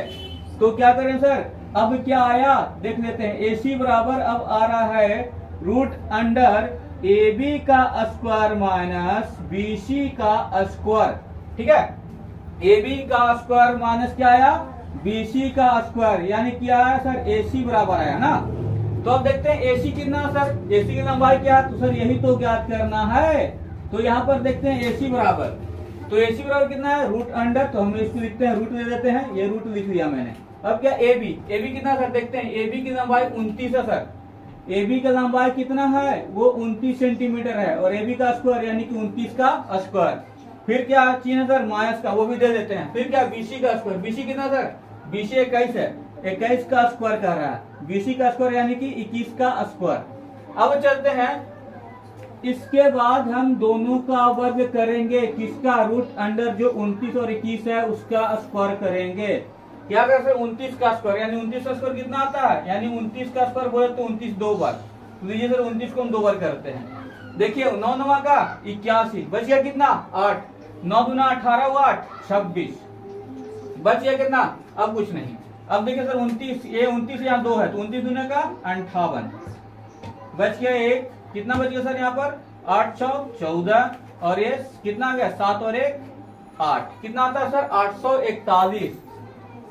तो क्या करें सर? अब क्या आया देख लेते हैं। एसी बराबर अब आ रहा है रूट अंडर ए बी का स्क्वायर माइनस बीसी का स्क्वायर। ठीक है, ए बी का स्क्वायर माइनस क्या आया? बीसी का स्क्वायर, यानी क्या आया सर? एसी बराबर आया ना। तो अब देखते हैं AC कितना सर, AC की लंबाई क्या है, तो सर यही तो ज्ञात करना है। तो यहाँ पर देखते हैं AC बराबर, तो AC बराबर कितना है रूट अंडर, तो हम इसको लिखते हैं रूट ले देते हैं, ये रूट लिख लिया मैंने। अब क्या AB कितना सर, देखते हैं AB की लंबाई 29 है सर, AB का लंबाई कितना है वो 29 सेंटीमीटर है, और AB का स्क्वायर यानी कि 29 का स्क्वायर। फिर क्या चीज है सर माइनस का, वो भी दे देते हैं। फिर क्या BC का स्क्वायर, BC कितना सर, BC 21 है, 21 का स्क्वायर कह रहा है, BC का स्क्वायर यानी कि 21 का स्क्वायर। अब चलते हैं, इसके बाद हम दोनों का वर्ग करेंगे, किसका, रूट अंडर जो 29 और 21 है उसका स्क्वायर करेंगे। क्या करते हैं 29 का स्क्वायर, यानी 29 का स्क्वायर कितना आता है, यानी 29 का स्क्वायर बोले तो 29 दो बार, तो लीजिए सर 29 को हम दो बार करते हैं। देखिए 9 9 का 81, बच गया कितना 8, 9 दूना 18 हुआ 8, 26 बच गया कितना, अब कुछ नहीं। अब देखिए सर 29, ये 29 यहाँ 2 है, तो 29 दूना का 58 बच गया 1, कितना बच गया सर यहाँ पर 8 6 14, और ये कितना आ गया 7 और 1 8, कितना आता है सर 841।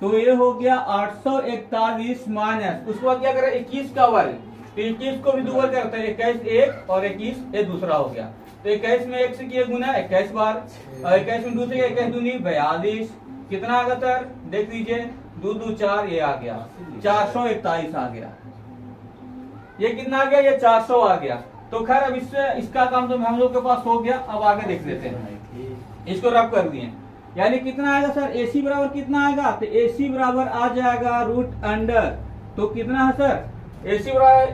तो ये हो गया 841 माइनस, उसके बाद क्या करें 21 का वर्ग, तो 21 को भी दो बार करते हैं, 21 एक और 21 ये दूसरा हो गया, तो 21 में 1 से किए गुना 21 बार, और 21 में 2 से 21 दूनी 42, कितना आ गया सर देख लीजिए 2 2 4, ये आ गया 441 आ गया, ये कितना आ गया, ये 400 आ गया। तो खैर अब इससे इसका काम तो हम लोग के पास हो गया। अब आगे देख लेते हैं, इसको रब कर दिए, यानी कितना आएगा सर AC बराबर कितना आएगा, तो AC बराबर आ जाएगा रूट अंडर, तो कितना है सर AC बराबर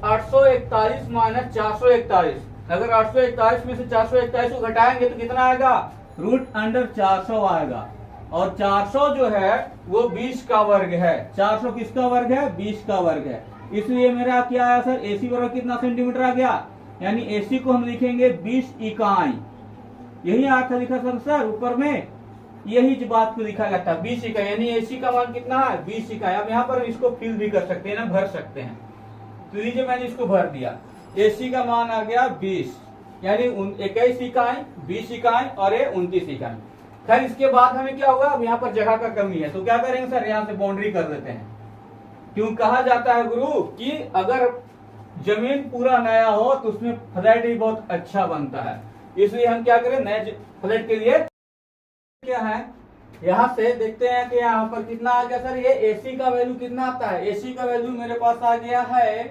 841 माइनस 441, अगर 841 में से 441 को घटाएंगे तो कितना आएगा रूट अंडर 400 आएगा, और 400 जो है वो 20 का वर्ग है, 400 किसका वर्ग है 20 का वर्ग है, इसलिए मेरा क्या आया सर AC बराबर कितना सेंटीमीटर आ गया, यानी AC को हम लिखेंगे 20 इकाई, यही अर्थ लिखा सर ऊपर में, यही जो बात को लिखा गया था 20 इकाई, यानी AC का मान कितना है 20 इकाई। अब यहाँ पर इसको फिल भी कर सकते हैं ना, भर सकते हैं, तो लीजिए मैंने इसको भर दिया, AC का मान आ गया 20, यानी 21 इकाई 20 इकाई और ये 29 इकाई। खैर इसके बाद हमें क्या होगा, अब यहाँ पर जगह का कमी है, तो क्या करेंगे सर यहाँ से बाउंड्री कर देते हैं, क्यों कहा जाता है गुरु कि अगर जमीन पूरा नया हो तो उसमें फ्लैट भी बहुत अच्छा बनता है, इसलिए हम क्या करें नए फ्लैट के लिए क्या है, यहाँ से देखते हैं कि यहाँ पर कितना आ गया सर, ये AC का वैल्यू कितना आता है, AC का वैल्यू मेरे पास आ गया है,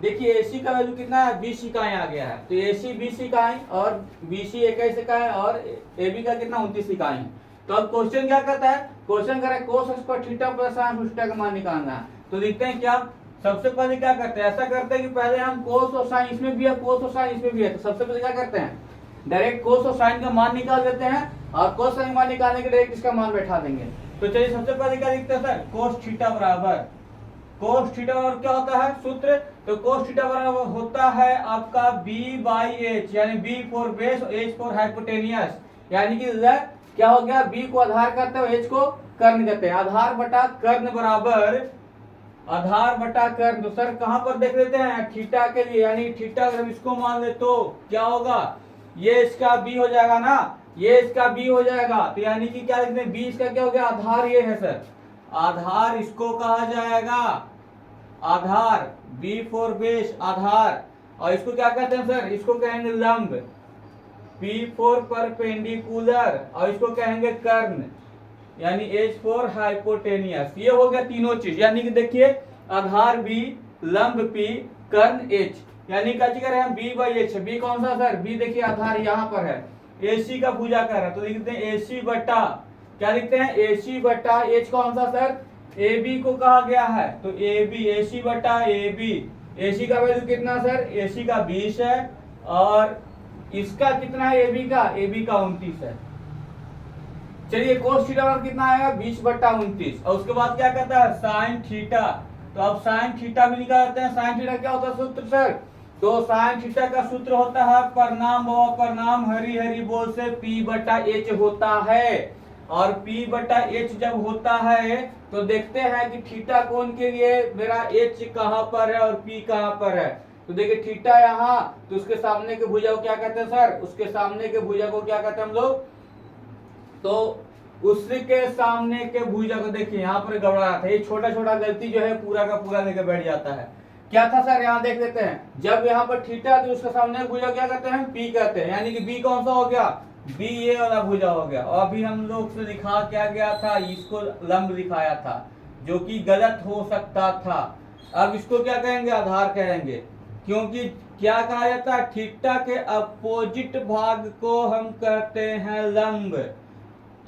देखिए AC का वैल्यू कितना है 20 इकाई आ गया है, तो AC 20 इकाई और BC 21 इकाई और AB का कितना 29 इकाई। तो अब क्वेश्चन क्या करता है, क्वेश्चन करें cos square theta plus sine theta का मान निकालना है, तो लिखते हैं क्या, सबसे पहले क्या करते हैं, ऐसा करते हैं कि पहले हम कोस और साइन इसमें भी है, कोस और साइन इसमें भी है, तो सबसे पहले क्या करते हैं डायरेक्ट कोस और साइन का मान निकाल देते हैं, और कोस साइन मान निकालने के डायरेक्ट इसका मान बैठा देंगे। तो चलिए सबसे पहले क्या लिखते हैं सर, कोस थीटा बराबर, कोस थीटा बराबर क्या होता है सूत्र, तो कोस थीटा बराबर होता है आपका B/H, यानी B फॉर बेस और H फॉर हाइपोटेनियस, यानी कि क्या हो गया, B को आधार करते हैं H को कर्ण करते हैं, आधार बटा कर्ण बराबर आधार बटा कर्ण, तो सर कहां पर देख लेते हैं थीटा के लिए, यानी थीटा अगर हम इसको मान ले तो क्या होगा, ये इसका B हो जाएगा ना, ये इसका B हो जाएगा, तो यानी कि क्या लिखते हैं B इसका क्या हो गया, आधार ये है सर, आधार इसको कहा जाएगा आधार, B फॉर बेस आधार, और इसको क्या कहते हैं सर, इसको कहेंगे लंब, P फॉर परपेंडिकुलर, और इसको कहेंगे कर्ण, यानी H फॉर हाइपोटेनियस। ये हो गया तीनों चीज, यानी कि देखिए आधार B, लंब P, कर्ण H, यानी क्या चीज करें हम B/H, B कौन सा सर, B देखिए आधार यहाँ पर है, AC का भुजा कर रहा है, तो लिखते हैं AC बटा क्या लिखते हैं AC बटा H कौन सा सर, AB को कहा गया है, तो AB AC बटा AB, AC का वैल्यू कितना सर, AC का 20 है, और इसका कितना है AB का 29 है। चलिए कोस थीटा कितना आएगा 20/29, और उसके बाद क्या कहता है साइन थीटा, तो अब साइन थीटा भी निकालते हैं, साइन थीटा क्या होता है सूत्र सर, तो साइन थीटा का सूत्र होता है प्रणाम व प्रणाम हरि हरि बोल से P/H होता है, और P/H जब होता है तो देखते हैं कि थीटा कोण के लिए मेरा H कहां पर है और P कहां पर है, तो देखिए थीटा यहाँ, तो उसके सामने के भुजा को क्या कहते हैं सर, उसके सामने के भुजा को क्या कहते हैं हम लोग, तो उसके सामने के भुजा को देखिए यहाँ पर गड़बड़ा था, ये छोटा छोटा गलती जो है पूरा का पूरा लेकर बैठ जाता है, क्या था सर, यहाँ देख लेते हैं। जब यहाँ पर थीटा तो उसके सामने भुजा क्या कहते हैं, पी कहते हैं, यानी कि बी कौन सा हो गया, बी ये वाला भुजा हो गया। और अभी हम लोग से लिखा क्या गया था, इसको लंब दिखाया था, जो कि गलत हो सकता था। अब इसको क्या कहेंगे, आधार कहेंगे, क्योंकि क्या कहा जाता है, थीटा के अपोजिट भाग को हम कहते हैं लंब।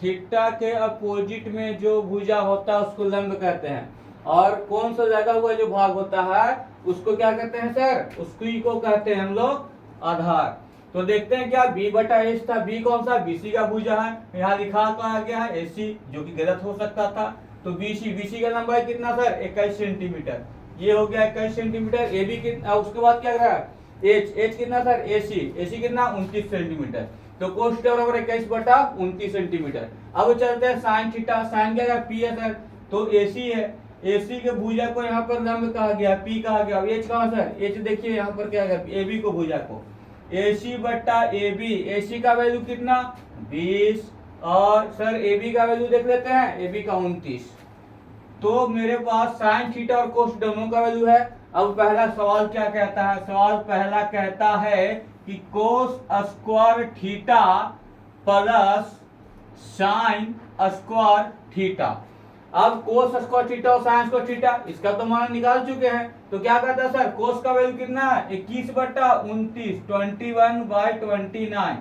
थीटा के अपोजिट में जो भुजा होता है उसको लंब कहते हैं, और कौन सा जगह हुआ जो भाग होता है उसको क्या कहते हैं सर, उसकी को कहते हैं हम लोग आधार। तो देखते हैं क्या, बी बटा एच था, बी कौन सा, बीसी का भुजा है, यहाँ लिखा कहा गया है एसी, जो कि गलत हो सकता था। तो बीसी, बीसी का लंबाई कितना सर, 21 सेंटीमीटर, ये हो गया 21 सेंटीमीटर। ए बी कितना, उसके बाद क्या रहा, एच, एच कितना सर, एसी, एसी कितना 29 सेंटीमीटर। तो कोस थीटा बराबर 21 बटा 29 सेंटीमीटर। अब चलते हैं साइन थीटा, साइन क्या है, पी है सर, तो एसी है, एसी के भुजा को यहाँ पर लंब कहा गया, पी कहा गया। एच कहाँ सर, एच देखिए यहाँ पर क्या है, ए बी को भुजा को, एसी बट्टा ए बी, एसी का वैल्यू कितना 20, और सर ए बी का वैल्यू देख लेते हैं, ए बी का 29। तो मेरे पास साइन थीटा और कोस दोनों का वैल्यू है। अब पहला सवाल क्या कहता है, सवाल पहला कहता है कि cos square theta plus sine square theta. अब कोस स्क्वायर थीटा और साइन स्क्वायर थीटा, इसका तो मान निकाल चुके हैं। तो क्या कहता है सर, कोस का वैल्यू कितना है 21 बटा 29, 21/29,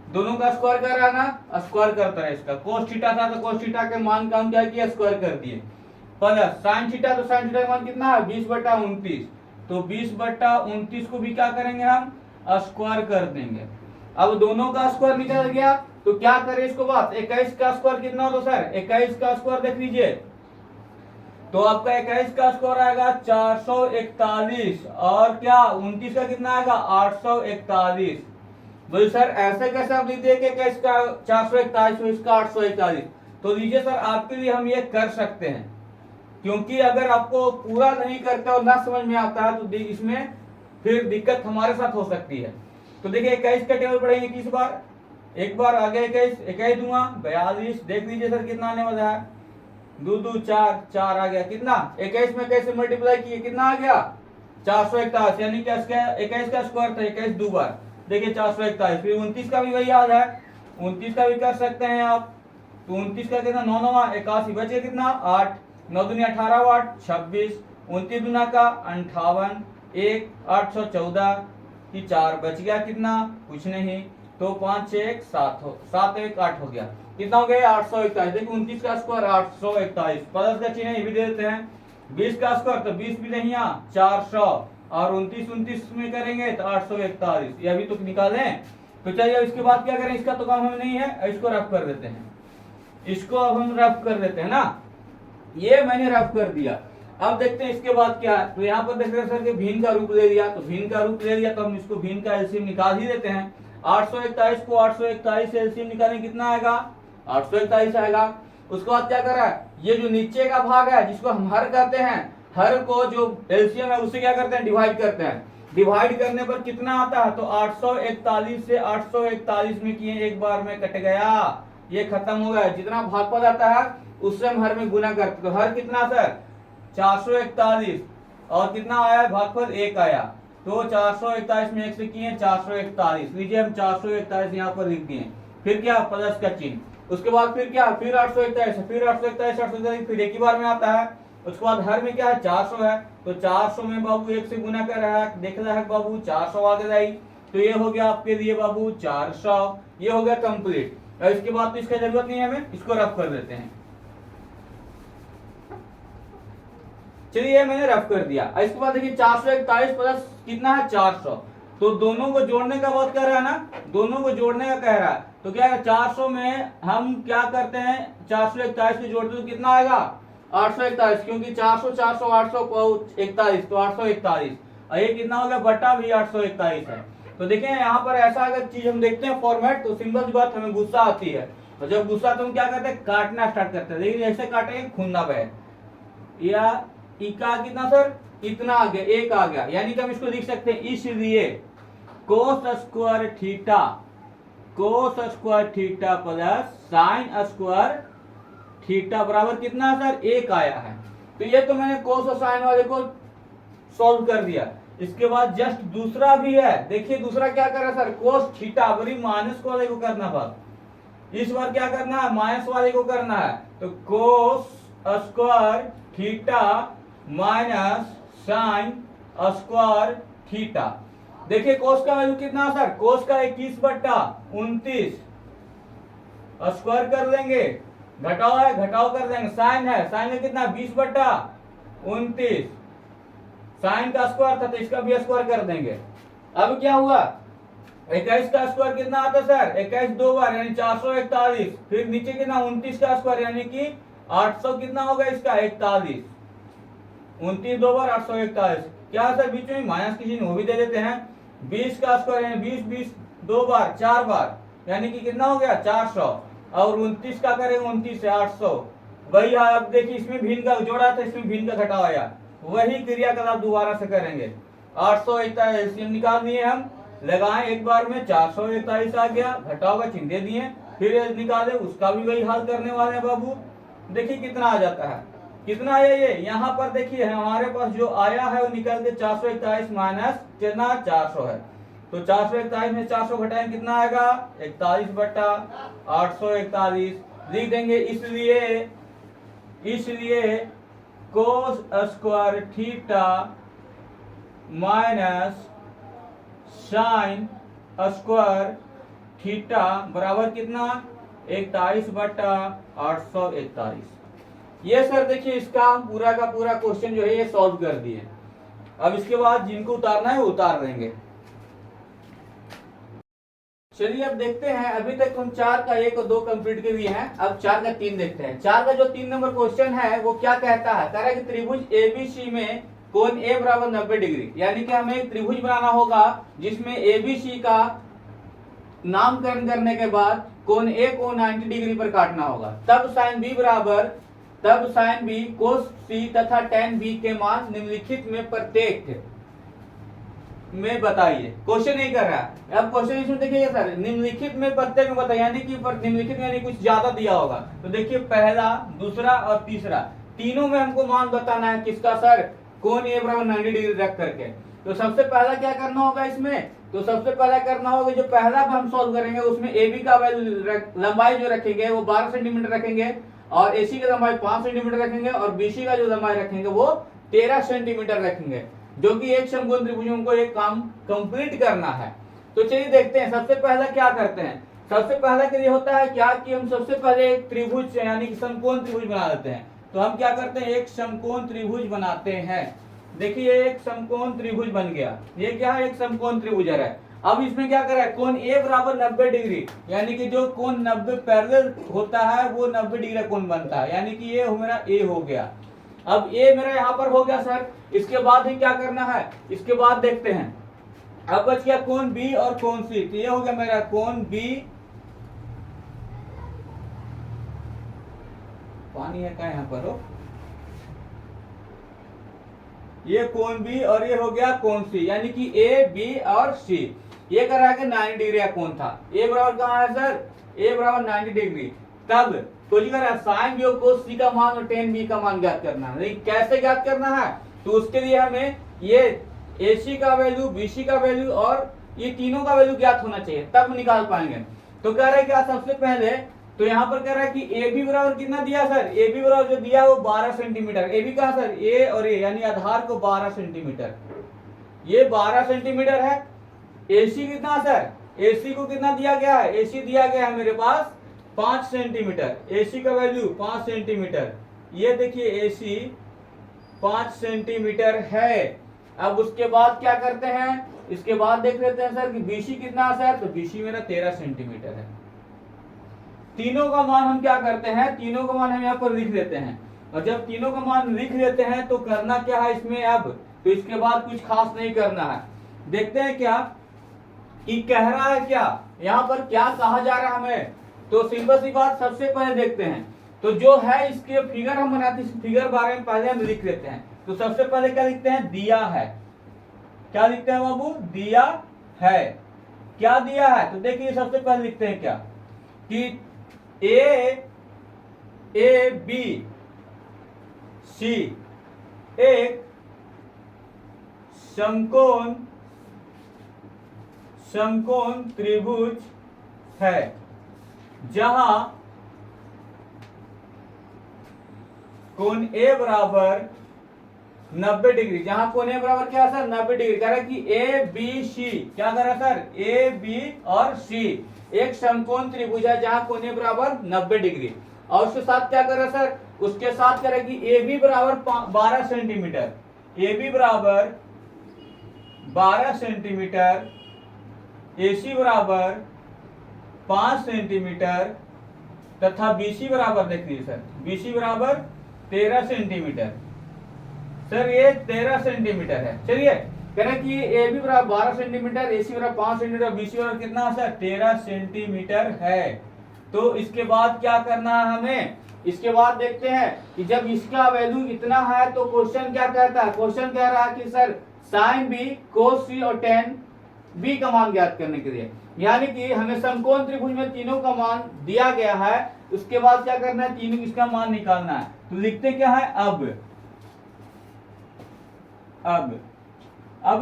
दोनों का स्क्वायर कर रहा है ना, स्क्वायर करता है इसका। कोस थीटा था तो कोस थीटा के मान का हम क्या किया, स्क्वायर कर दिए, प्लस साइन थीटा, तो साइन थीटा का मान कितना है 20 बटा 29, तो 20 बटा 29 को भी क्या करेंगे हम, स्क्वायर कर देंगे। अब दोनों का स्क्वायर निकल गया, तो क्या करें इसको बात, 21 का स्क्वायर कितना होता सर, 21 का स्क्वायर देख लीजिए, तो आपका 21 का स्क्वायर आएगा 441, और क्या 29 का कितना आएगा 841। बोले सर ऐसे कैसे आप लिख दिए कि 21 का 441 और इसका 841, तो लीजिए सर आपके लिए हम ये कर सकते हैं, क्योंकि अगर आपको पूरा नहीं करते और ना समझ में आता है तो इसमें फिर दिक्कत हमारे साथ हो सकती है। तो देखिए 21 का टेबल पढ़ेंगे किस बार, एक बार आगे 21 दूंगा 42, देख लीजिए सर कितना आने वाला है, 2 2 4 4 आ गया, कितना 21 में कैसे मल्टीप्लाई किए कितना आ गया 441, यानी कि 21 का स्क्वायर था 21 दो बार, देखिए 441। फिर 29 का भी वही याद है, 29 का भी कर सकते हैं आप, तो 29 का कितना 9 9 81, बचे कितना 8, 9 दूनी 18 8 26, 29 दूना का 58, 1 814 की 4 बच गया कितना कुछ नहीं, तो 5 6 1 7 हो 7 1 8 हो गया, कितना हो गया 841। देखिए 29 का स्क्वायर 841, प्लस का चिन्ह ये भी दे देते हैं, 20 का स्क्वायर तो 20 भी नहीं 400, और 29 में करेंगे तो 841, ये अभी तो निकालें। तो चलिए इसके बाद क्या करें, इसका तो काम हमें नहीं है, इसको रफ कर देते हैं, इसको अब हम रफ कर देते हैं ना, ये मैंने रफ कर दिया। अब देखते हैं इसके बाद क्या है, तो यहाँ पर देख रहे हैं सर कि भिन्न का रूप ले लिया, तो भिन्न का रूप ले लिया तो हम इसको भिन्न का एलसीएम निकाल ही देते हैं। 841 को 841 से एलसीएम निकालें कितना आएगा 841 आएगा। उसके बाद क्या कर रहा है, ये जो नीचे का भाग है जिसको हम हर कहते हैं, हर को जो एलसीएम है उससे क्या करते हैं डिवाइड करते हैं, डिवाइड करने पर कितना आता है, तो 841 से 841 में किए एक बार में कट गया, ये खत्म हो गया। जितना भागफल आता है उससे हम हर में गुना करते, तो हर कितना सर 441, और कितना आया भागफल 1 आया, तो 441 में 1 से किए 441, लीजिए हम 441 यहाँ पर लिख दिए, फिर क्या प्लस का चिन्ह, उसके बाद फिर क्या फिर 841, फिर 841 841 फिर एक ही बार में आता है। उसके बाद हर में क्या है 400 है, तो 400 में बाबू 1 से गुना कर रहा है, देख रहा है बाबू 400 आगे जाएगी, तो ये हो गया आपके लिए बाबू 400, ये हो गया कंप्लीट। और इसके बाद तो इसका जरूरत नहीं है, हमें इसको रफ कर देते हैं। चलिए मैंने रफ कर दिया। इसके बाद देखिए 441 प्लस कितना है 400, तो दोनों को जोड़ने का बात कर रहा है ना, दोनों को जोड़ने का कह रहा है, तो क्या है 400 में हम क्या करते हैं 441 को जोड़ते तो कितना आएगा 841, क्योंकि 400 400 841 तो 841, और ये कितना हो गया बटा भी 841 है। तो देखिए यहाँ पर ऐसा अगर चीज हम देखते हैं फॉर्मेट, तो सिंपल सी बात हमें गुस्सा आती है, तो जब गुस्सा तो हम क्या करते हैं काटना स्टार्ट करते हैं, लेकिन ऐसे काटेंगे खून ना बहे, या इका कितना सर इतना आ गया 1 आ गया, यानी कि हम इसको लिख सकते हैं इसलिए cos square theta plus sine square theta बराबर कितना सर 1 आया है। तो ये तो मैंने कोस और साइन वाले को सॉल्व कर दिया। इसके बाद जस्ट दूसरा भी है, देखिए दूसरा क्या कर रहा है सर, कोस थीटा बड़ी माइनस वाले को करना था, इस बार क्या करना है, माइनस वाले को करना है। तो cos square theta minus sine square theta. देखिए कोस का वैल्यू कितना सर, कोस का 21/29 स्क्वायर कर लेंगे, घटाओ है घटाओ कर देंगे, साइन है, साइन में कितना 20/29, साइन का स्क्वायर था तो इसका भी स्क्वायर कर देंगे। अब क्या हुआ, 21 का स्क्वायर कितना आता है सर, 21 दो बार यानी 441, फिर नीचे कितना 29 का स्क्वायर यानी कि 800 कितना होगा इसका 41, 29 दो बार 841, क्या सर बीच में माइनस की चिन्ह वो भी दे देते हैं। 20 का स्क्वायर यानी 20 20 दो बार 4 बार यानी कि कितना हो गया 400, और 29 का करेंगे 29 से 800, वही आप देखिए इसमें भिन्न का जोड़ा था, इसमें भिन्न का घटा आया, वही क्रियाकलाप दोबारा से करेंगे। 841 निकाल दिए हम, लगाएं एक बार में 441 आ गया, घटाओ का चिन्ह दे दिए, फिर निकाले उसका भी वही हाल करने वाले हैं बाबू। देखिए कितना आ जाता है, कितना आया ये यहाँ पर देखिए हमारे पास जो आया है वो निकल के 441 माइनस कितना 400 है, तो 441 में 400 घटाएं कितना आएगा 41/841 लिख देंगे। इसलिए cos square theta minus sine square theta बराबर कितना 41/841। ये सर देखिए इसका पूरा का पूरा क्वेश्चन जो है ये सॉल्व कर दिए। अब इसके बाद जिनको उतारना है वो उतार देंगे। चलिए अब देखते हैं, अभी तक हम 4 का 1 और 2 कंप्लीट कर दिए हैं, अब 4 का 3 देखते हैं। 4 का जो 3 नंबर क्वेश्चन है वो क्या कहता है, कह रहा है कि त्रिभुज एबीसी में कोण ए बराबर 90 डिग्री, यानी कि हमें एक त्रिभुज बनाना होगा जिसमें एबीसी का नामकरण करने के बाद कोण ए को 90 डिग्री पर काटना होगा, तब साइन बी कोस सी तथा टेन बी के मान निम्नलिखित में प्रत्येक में बताइए। क्वेश्चन नहीं कर रहा है, अब क्वेश्चन इसमें देखिए सर निम्नलिखित में प्रत्येक में बताइए, यानी कि निम्नलिखित यानी कुछ ज्यादा दिया होगा, तो देखिए पहला दूसरा और तीसरा तीनों में हमको मान बताना है किसका सर, कोण ए बराबर 90 डिग्री रख करके। तो सबसे पहला क्या करना होगा इसमें, तो सबसे पहला करना होगा जो पहला हम सॉल्व करेंगे उसमें ए बी का वैल्यू लंबाई जो रखेंगे वो 12 सेंटीमीटर रखेंगे, और एसी की लंबाई 5 सेंटीमीटर रखेंगे, और बीसी का जो लंबाई रखेंगे वो 13 सेंटीमीटर रखेंगे, जो कि एक समकोण त्रिभुज को एक काम कंप्लीट करना है। तो चलिए देखते हैं सबसे पहला क्या करते हैं। सबसे पहला के लिए होता है क्या कि हम सबसे पहले एक त्रिभुज यानी कि समकोण त्रिभुज बना देते हैं। तो हम क्या करते हैं, एक समकोण त्रिभुज बनाते हैं। देखिए एक समकोण त्रिभुज बन गया, ये क्या है एक समकोण त्रिभुज है। अब इसमें क्या करा है, कोण ए बराबर 90 डिग्री, यानी कि जो कोण 90 पैरेलल होता है वो 90 डिग्री कोण बनता है, यानी कि ये मेरा ए हो गया। अब ए मेरा यहाँ पर हो गया सर, इसके बाद ही क्या करना है, इसके बाद देखते हैं अब बच गया कोण बी और कोण सी। तो ये हो गया मेरा कोण बी, पानी है क्या यहाँ पर हो, ये कोण बी और ये हो गया कोण सी, यानी कि ए बी और सी। ये करा के 90 डिग्री का कोण था। ए बराबर कहाँ है सर, ए बराबर 90 डिग्री। तब तो जी करा साइन बी और कोस सी का मान और टेन बी का मान ज्ञात करना है। लेकिन कैसे ज्ञात करना है, तो उसके लिए हमें ये एसी का वैल्यू, बीसी का वैल्यू और ये तीनों का वैल्यू ज्ञात होना चाहिए, तब निकाल पाएंगे। तो कह रहे क्या सबसे पहले, तो यहाँ पर कह रहा है कि ए बी बराबर कितना दिया सर, ए बी बराबर जो दिया वो 12 सेंटीमीटर। ए बी कहा सर, ए और ए यानी आधार को 12 सेंटीमीटर, ये 12 सेंटीमीटर है। एसी कितना सर, एसी को कितना दिया गया है, एसी दिया गया है मेरे पास 5 सेंटीमीटर, एसी का वैल्यू 5 सेंटीमीटर। ये देखिए एसी 5 सेंटीमीटर है। अब उसके बाद क्या करते हैं, इसके बाद देख लेते हैं सर कि बीसी कितना है सर, तो बीसी मेरा 13 सेंटीमीटर है। तीनों का मान हम क्या करते हैं, तीनों का मान हम यहाँ पर लिख लेते हैं, और जब तीनों का मान लिख लेते हैं तो करना क्या है इसमें अब, तो इसके बाद कुछ खास नहीं करना है। देखते हैं क्या कि कह रहा है, क्या यहाँ पर क्या कहा जा रहा है हमें, तो सिंपल सी बात सबसे पहले देखते हैं। तो जो है इसके फिगर हम बनाते हैं, फिगर बारे में पहले हम लिख लेते हैं। तो सबसे पहले क्या लिखते हैं, दिया है, क्या लिखते हैं बाबू, दिया है, क्या दिया है। तो देखिए सबसे पहले लिखते हैं क्या कि ए बी सी एक समकोण समकोण त्रिभुज है जहां कोण ए बराबर 90 डिग्री, जहां कोण ए बराबर क्या है सर 90 डिग्री, कह रहा है कि ए बी सी, क्या कर रहा है सर ए बी और सी एक समकोण त्रिभुज है जहां कोण ए बराबर 90 डिग्री, और उसके साथ क्या कर रहा है सर, उसके साथ कह रहा है कि ए बी बराबर 12 सेंटीमीटर, ए बी बराबर 12 सेंटीमीटर, ए सी बराबर 5 सेंटीमीटर तथा बीसी बराबर देख लीजिए सर, बीसी बराबर 13 सेंटीमीटर। सर ये 13 सेंटीमीटर है। चलिए कह रहे कि ए बी बराबर 12 सेंटीमीटर, ए सी बराबर 5 सेंटीमीटर, बीसी बराबर कितना सर 13 सेंटीमीटर है। तो इसके बाद क्या करना है हमें, इसके बाद देखते हैं कि जब इसका वैल्यू इतना है तो क्वेश्चन क्या कहता है, क्वेश्चन कह रहा है कि सर साइन बी कोस सी और टेन बी का मान ज्ञात करने के लिए, यानी कि हमें समकोण त्रिभुज में तीनों का मान दिया गया है, उसके बाद क्या करना है तीनों इसका मान निकालना है। तो लिखते क्या है अब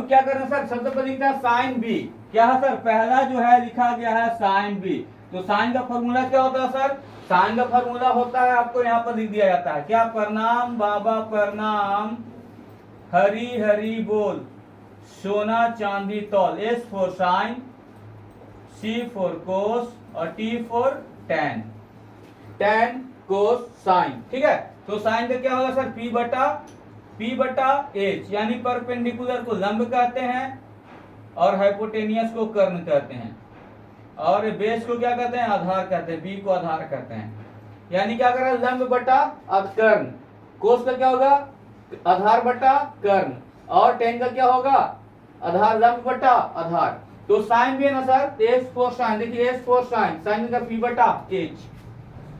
क्या करना है सर, सबसे पहले लिखता है साइन बी, क्या है सर पहला जो है लिखा गया है साइन बी। तो साइन का फॉर्मूला क्या होता है सर, साइन का फॉर्मूला होता है आपको यहाँ पर लिख दिया जाता है क्या, प्रणाम बाबा प्रणाम, हरी हरी बोल, सोना चांदी तौल, S for sine, C for cos और T for tan, tan cos sine. ठीक है, तो साइन का क्या होगा सर P बटा H, यानी परपेंडिकुलर को लंब कहते हैं और हाइपोटेनियस को कर्ण कहते हैं, और बेस को क्या कहते हैं आधार कहते हैं, B को आधार कहते हैं। यानी क्या कर रहा है लंब बटा कर्ण, कोस का क्या होगा आधार बटा कर्ण, और टेन का क्या होगा आधार लंब बटा आधार। तो साइन भी है ना सर एस फोर साइन, देखिए एस फोर साइन, साइन का P बटा H,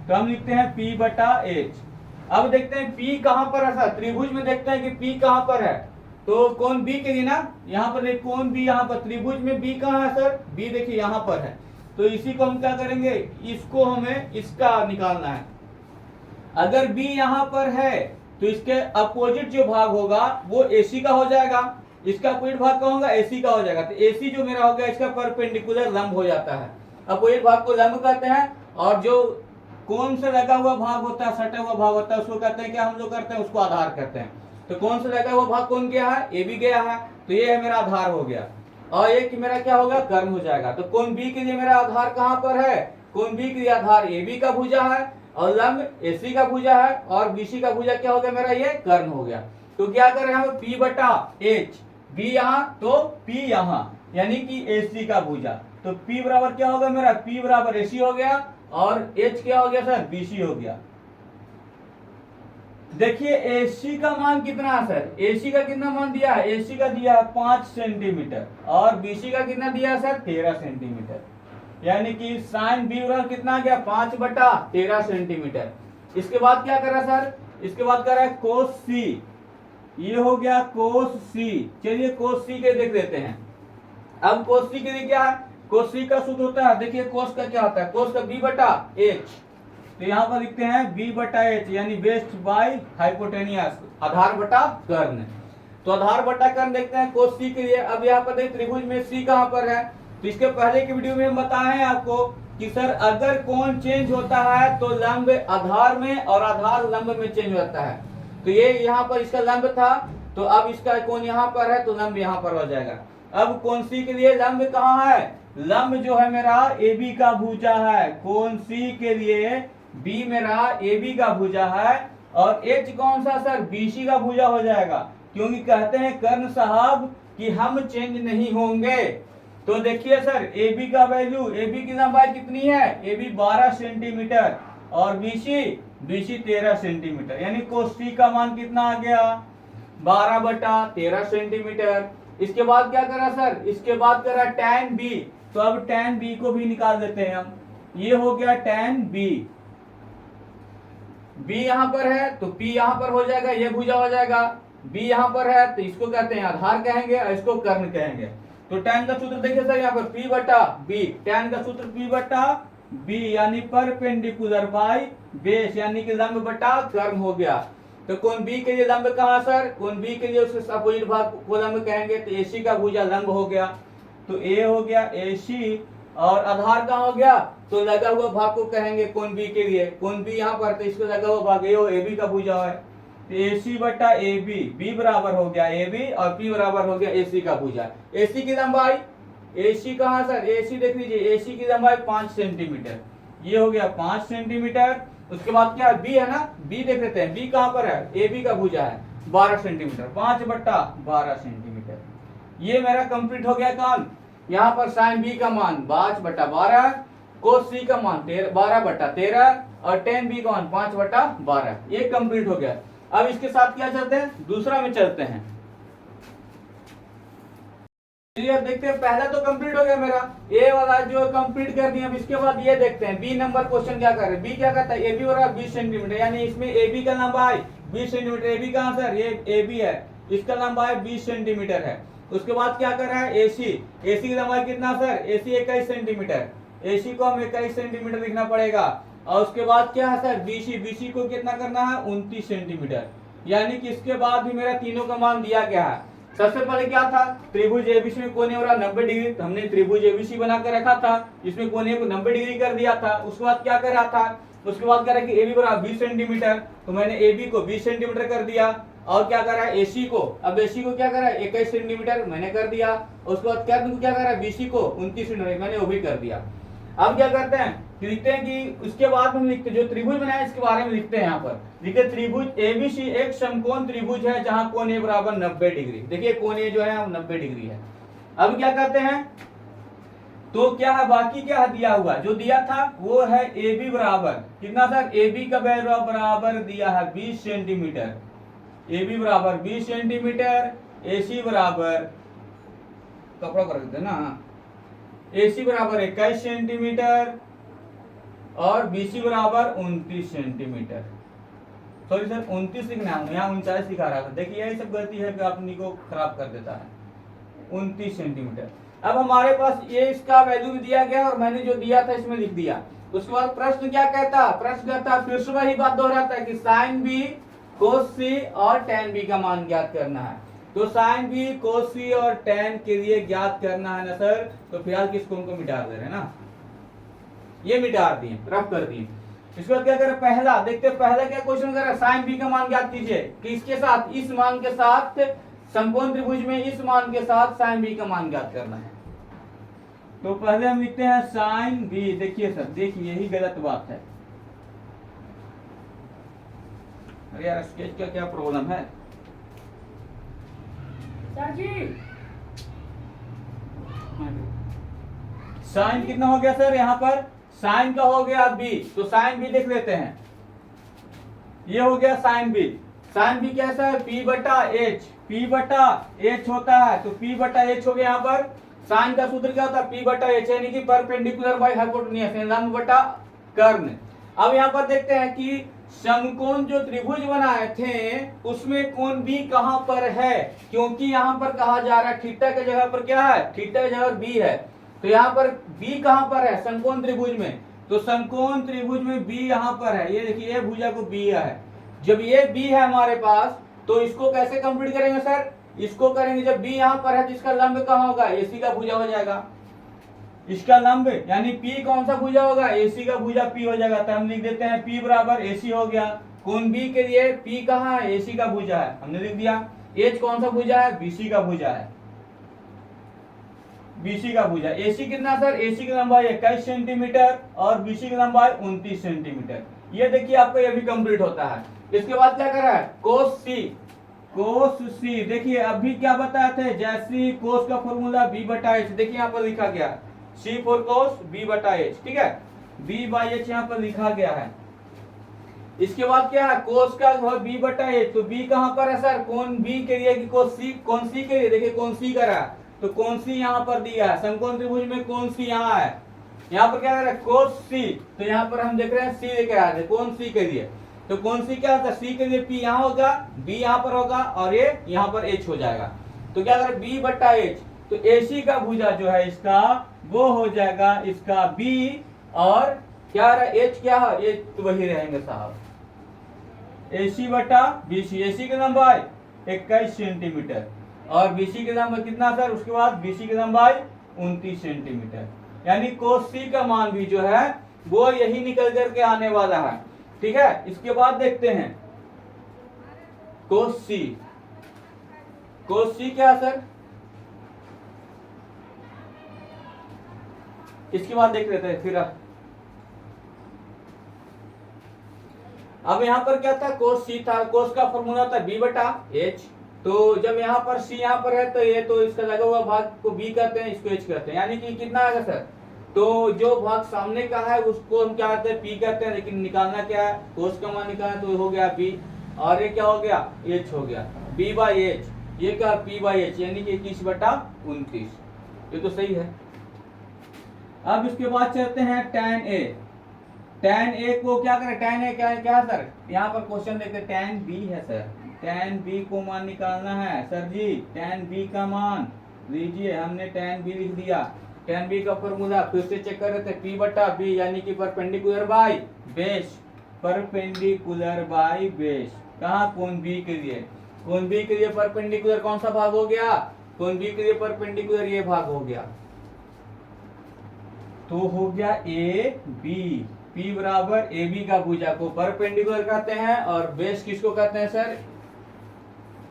तो हम लिखते हैं P बटा H। अब देखते हैं P कहां पर है सर, त्रिभुज में देखते हैं कि P कहां पर है। तो कोण B के लिए ना यहाँ पर देखिए कोण B यहाँ पर, त्रिभुज में B कहां है सर, B देखिए यहाँ पर है। तो इसी को हम क्या करेंगे, इसको हमें इसका निकालना है। अगर B यहाँ पर है तो इसके अपोजिट जो भाग होगा वो AC का हो जाएगा, इसका अपोजिट भाग का होगा AC का हो जाएगा। तो AC जो मेरा हो गया इसका परपेंडिकुलर लंब हो जाता है, अपोजिट भाग को लंब कहते हैं, और जो कोण से लगा हुआ भाग होता है, सटा हुआ भाग होता है, उसको कहते हैं क्या हम लोग करते हैं उसको आधार कहते हैं। तो कोण से लगा हुआ भाग कौन गया है AB गया है, तो ये है मेरा आधार हो गया, और ये कि मेरा क्या होगा कर्ण हो जाएगा। तो कोण B के लिए मेरा आधार कहां पर है, कोण B के लिए आधार AB का भुजा है और लंब AC का भुजा है, और BC का भुजा क्या हो गया मेरा ये कर्ण हो गया। तो क्या कर रहे हैं P बटा H, B यहाँ तो P यहाँ, यानी कि AC का भुजा। तो P बराबर क्या होगा मेरा, P बराबर AC हो गया, और H क्या हो गया सर BC हो गया। देखिए AC का मान कितना है सर, AC का कितना मान दिया है, AC का दिया है 5 सेंटीमीटर, और BC का कितना दिया है सर 13 सेंटीमीटर, यानी कि साइन B बराबर कितना आ गया 5 बटा 13 सेंटीमीटर। इसके बाद क्या कर रहा है सर, इसके बाद कर रहा है कोस C, ये हो गया कोस C। चलिए कोस C के देख लेते हैं। अब कोस C के लिए क्या है, कोस C का सूत्र होता है, देखिए कोस का क्या होता है, कोस का B बटा H, तो यहाँ पर लिखते हैं B बटा H, यानी बेस्ड बाय हाइपोटेनियस, आधार बटा कर्ण। तो आधार बटा कर्ण देखते हैं कोस C के लिए। अब यहाँ पर देखिए त्रिभुज में C कहाँ पर है, तो इसके पहले की वीडियो में हम बताए हैं आपको कि सर अगर कोण चेंज होता है तो लंब आधार में और आधार लंब में चेंज होता है। तो ये यहाँ पर इसका लंब था, तो अब इसका कोण यहाँ पर है तो लंब यहाँ पर हो जाएगा। अब कोण C के लिए लंब कहाँ है, लंब जो है मेरा AB का भुजा है, कोण C के लिए B मेरा AB का भुजा है, और H कौन सा सर BC का भुजा हो जाएगा, क्योंकि कहते हैं कर्ण साहब कि हम चेंज नहीं होंगे। तो देखिए सर AB का वैल्यू, AB की लंबाई कितनी है, AB 12 सेंटीमीटर और BC 13 सेंटीमीटर, यानी कोस C का मान कितना आ गया 12 बटा 13 सेंटीमीटर। इसके बाद क्या करा सर, इसके बाद करा tan B, तो अब tan B को भी निकाल देते हैं हम, ये हो गया tan B, B यहाँ पर है तो P यहाँ पर हो जाएगा, ये भुजा हो जाएगा, B यहाँ पर है तो इसको कहते हैं आधार कहेंगे और इसको कर्ण कहेंगे। तो tan का सूत्र देखिए सर यहाँ पर P बटा B, tan का सूत्र P बटा B, यानी परपेंडिकुलर बाय बेस, यानी कि लंब बटा कर्ण हो गया। तो कोण बी के लिए लंब कहाँ सर, कोण बी के लिए उसके अपोजिट भाग को लंब कहेंगे, तो AC का भुजा लंब हो गया, तो A हो गया AC, और आधार कहाँ हो गया, तो लगा हुआ भाग को कहेंगे कोण बी के लिए, कोण बी यहाँ पर, तो इसको लगा हुआ भाग ये AB का भुजा है, तो AC बटा AB, B बराबर हो गया AB और P बराबर हो गया AC का भुजा। AC की लंबाई, AC कहाँ सर, AC देख लीजिए, AC की लंबाई 5 सेंटीमीटर, ये हो गया 5 सेंटीमीटर। उसके बाद क्या है, B है ना, B देख लेते हैं, B कहाँ पर है, AB का भुजा है 12 सेंटीमीटर, 5 बट्टा 12 सेंटीमीटर। ये मेरा कंप्लीट हो गया काम। यहाँ पर साइन B का मान 5 बट्टा 12, कोस C का मान 12 बट्टा 13 और tan B का मान 5 बट्टा 12, ये कंप्लीट हो गया। अब इसके साथ क्या चलते हैं, दूसरा में चलते हैं। चलिए अब देखते हैं, पहला तो कंप्लीट हो गया मेरा, ए वाला जो कंप्लीट कर दिया। अब इसके बाद ये देखते हैं बी नंबर क्वेश्चन क्या कर रहे हैं। बी क्या कहता है, ए बी बराबर 20 सेंटीमीटर, यानी इसमें ए बी का लंबाई 20 सेंटीमीटर, ए बी कहाँ सर, ये ए बी है, इसका लंबाई 20 सेंटीमीटर है। उसके बाद क्या कर रहा है, ए सी की लंबाई कितना सर, ए सी 21 सेंटीमीटर, ए सी को हम 21 सेंटीमीटर लिखना पड़ेगा। और उसके बाद क्या है सर, बी सी को कितना करना है, 29 सेंटीमीटर, यानी कि इसके बाद भी मेरा तीनों का मान दिया गया है। सबसे पहले क्या था, त्रिभुज एबीसी में कोण हो रहा 90 डिग्री, तो हमने त्रिभुज एबीसी बना कर रखा था, इसमें कोण को 90 डिग्री कर दिया था। उसके बाद क्या कर रहा था, उसके बाद कह रहा है कि एबी बराबर 20 सेंटीमीटर, तो मैंने एबी को 20 सेंटीमीटर कर दिया। और क्या कर रहा है, एसी को, अब एसी को क्या कर रहा है 21 सेंटीमीटर मैंने कर दिया। उसके बाद क्या कर रहा है, बीसी को 29 सेंटीमीटर मैंने वो भी कर दिया। अब क्या करते हैं, लिखते हैं कि उसके बाद हम लिखते जो त्रिभुज बनाया इसके बारे में लिखते हैं। यहाँ पर लिखते त्रिभुज एबीसी एक समकोण त्रिभुज है जहां कोण ए बराबर 90 डिग्री। देखिए कोण ए जो है वो 90 डिग्री है। अब क्या करते हैं, तो क्या है, बाकी क्या है दिया हुआ, जो दिया था वो है ए बी बराबर कितना सर, ए बी का बराबर दिया है 20 सेंटीमीटर, ए बी बराबर 20 सेंटीमीटर, ए सी बराबर कपड़ा कर देते ना, ए सी बराबर 21 सेंटीमीटर और बी सी बराबर 29 सेंटीमीटर। सॉरी सर 29 लिखना है, यहाँ 39 लिखा रहा था। देखिए यही सब गलती है कि अपनी को खराब कर देता है, 29 सेंटीमीटर। अब हमारे पास ये इसका वैल्यू भी दिया गया और मैंने जो दिया था इसमें लिख दिया। उसके बाद प्रश्न क्या कहता, प्रश्न कहता फिर से वही बात दोहराता है कि साइन बी कोस सी और tan बी का मान ज्ञात करना है। तो साइन बी कोस सी और tan के लिए ज्ञात करना है ना सर, तो फिलहाल किस कोण को मिटा दे रहे हैं ना, ये मिटा दिए, रफ कर दिए। इसके बाद क्या करें, पहला देखते हैं, पहला क्या क्वेश्चन कर रहा है, साइन बी का मान ज्ञात कीजिए कि इसके साथ, इस मान के साथ, समकोण त्रिभुज में इस मान के साथ साइन बी का मान ज्ञात करना है। तो पहले हम लिखते हैं साइन बी। देखिए सर, देखिए यही गलत बात है। अरे यार स्केच का क्या प्रॉब्लम है सर जी, साइन कितना हो गया सर, यहाँ पर साइन का हो गया बी, तो साइन बी लिख लेते हैं। ये हो गया साइन बी। साइन बी कैसा है, पी बटा एच, पी बटा एच होता है, तो पी बटा एच हो गया। यहाँ पर साइन का सूत्र क्या होता है, पी बटा एच, यानी कि परपेंडिकुलर बाय हाइपोटेन्यूज, लंब बटा कर्ण। अब यहाँ पर देखते हैं कि समकोण जो त्रिभुज बनाए थे उसमें कोण बी कहां पर है, क्योंकि यहाँ पर कहा जा रहा है थीटा की जगह पर क्या है, थीटा की जगह बी है, तो यहाँ पर बी कहां पर है, समकोण त्रिभुज में। तो समकोण त्रिभुज में बी यहाँ पर है, ये देखिए ये भुजा को बी है। जब ये बी है हमारे पास, तो इसको कैसे कंप्लीट करेंगे सर, इसको करेंगे जब बी यहाँ पर है तो इसका लंब कहाँ होगा, एसी का भुजा हो जाएगा। इसका लंब यानी P कौन सा भुजा होगा, AC का भुजा P हो जाएगा। तो हम लिख देते हैं P बराबर AC हो गया। कोण B के लिए P कहाँ है, AC का भुजा है, हमने लिख दिया। H कौन सा भुजा है, BC का भुजा है, BC का भुजा। AC कितना सर, AC की लंबाई 21 सेंटीमीटर और BC की लंबाई 29 सेंटीमीटर। ये देखिए आपका ये भी कंप्लीट होता है। इसके बाद क्या कर रहा है, कोस C, कोस C देखिए अभी क्या बताए थे, जैसे कोस का फॉर्मूला B बटा H, देखिए यहाँ पर लिखा गया C फॉर कोस B बटा H, ठीक है, B बाई H यहाँ पर लिखा गया है। इसके बाद क्या है, कोस का B बटा H, तो B कहाँ पर है सर, कोण B के लिए कि कोण C के लिए, देखिए कोण C कर रहा है, तो कोण C यहाँ पर दिया है, समकोण त्रिभुज में कोण C यहाँ है। यहाँ पर क्या कर रहा है, कोस C, तो यहाँ पर हम देख रहे हैं C लेकर आ रहे हैं कोण C के लिए, तो कोण C क्या होता है, C के लिए P यहाँ होगा, B यहाँ पर होगा और ये यहाँ पर H हो जाएगा। तो क्या कर B बटा H, तो AC का भुजा जो है इसका वो हो जाएगा इसका B, और क्या रहा H क्या है, H तो वही रहेंगे साहब, AC बटा BC। AC की लंबाई 21 सेंटीमीटर और BC की लंबाई कितना सर, उसके बाद BC की लंबाई 29 सेंटीमीटर। यानी कोस C का मान भी जो है वो यही निकल करके आने वाला है। ठीक है, इसके बाद देखते हैं कोस C। कोस C क्या है सर, इसके बाद देख लेते हैं फिर। अब यहाँ पर क्या था, कोस C था, कोस का फॉर्मूला था B बटा H। तो जब यहाँ पर C यहाँ पर है तो ये तो इसका लगा हुआ भाग को B कहते हैं, इसको H कहते हैं। यानी कि कितना आएगा सर, तो जो भाग सामने का है उसको हम क्या कहते हैं, P कहते हैं, लेकिन निकालना क्या है, कोस का मान निकालना, तो हो गया B और ये क्या हो गया, H हो गया, B बाई H, ये क्या P बाई H, यानी कि 21 बटा 29। ये तो सही है। अब इसके बाद चलते हैं tan A। tan A को क्या करें, tan A क्या है, क्या है सर, यहाँ पर क्वेश्चन देखते हैं, tan B है सर, tan B को मान निकालना है सर जी। tan B का मान लीजिए, हमने tan B लिख दिया। tan B का फॉर्मूला फिर से चेक कर रहे थे, P बटा B यानी कि perpendicular by base, perpendicular by base. कहाँ, कोण B के लिए, कोण B के लिए परपेंडिकुलर कौन सा भाग हो गया, कोण B के लिए परपेंडिकुलर ये भाग हो गया, तो हो गया AB। P बराबर AB का भुजा को परपेंडिकुलर कहते हैं और बेस किसको कहते हैं सर,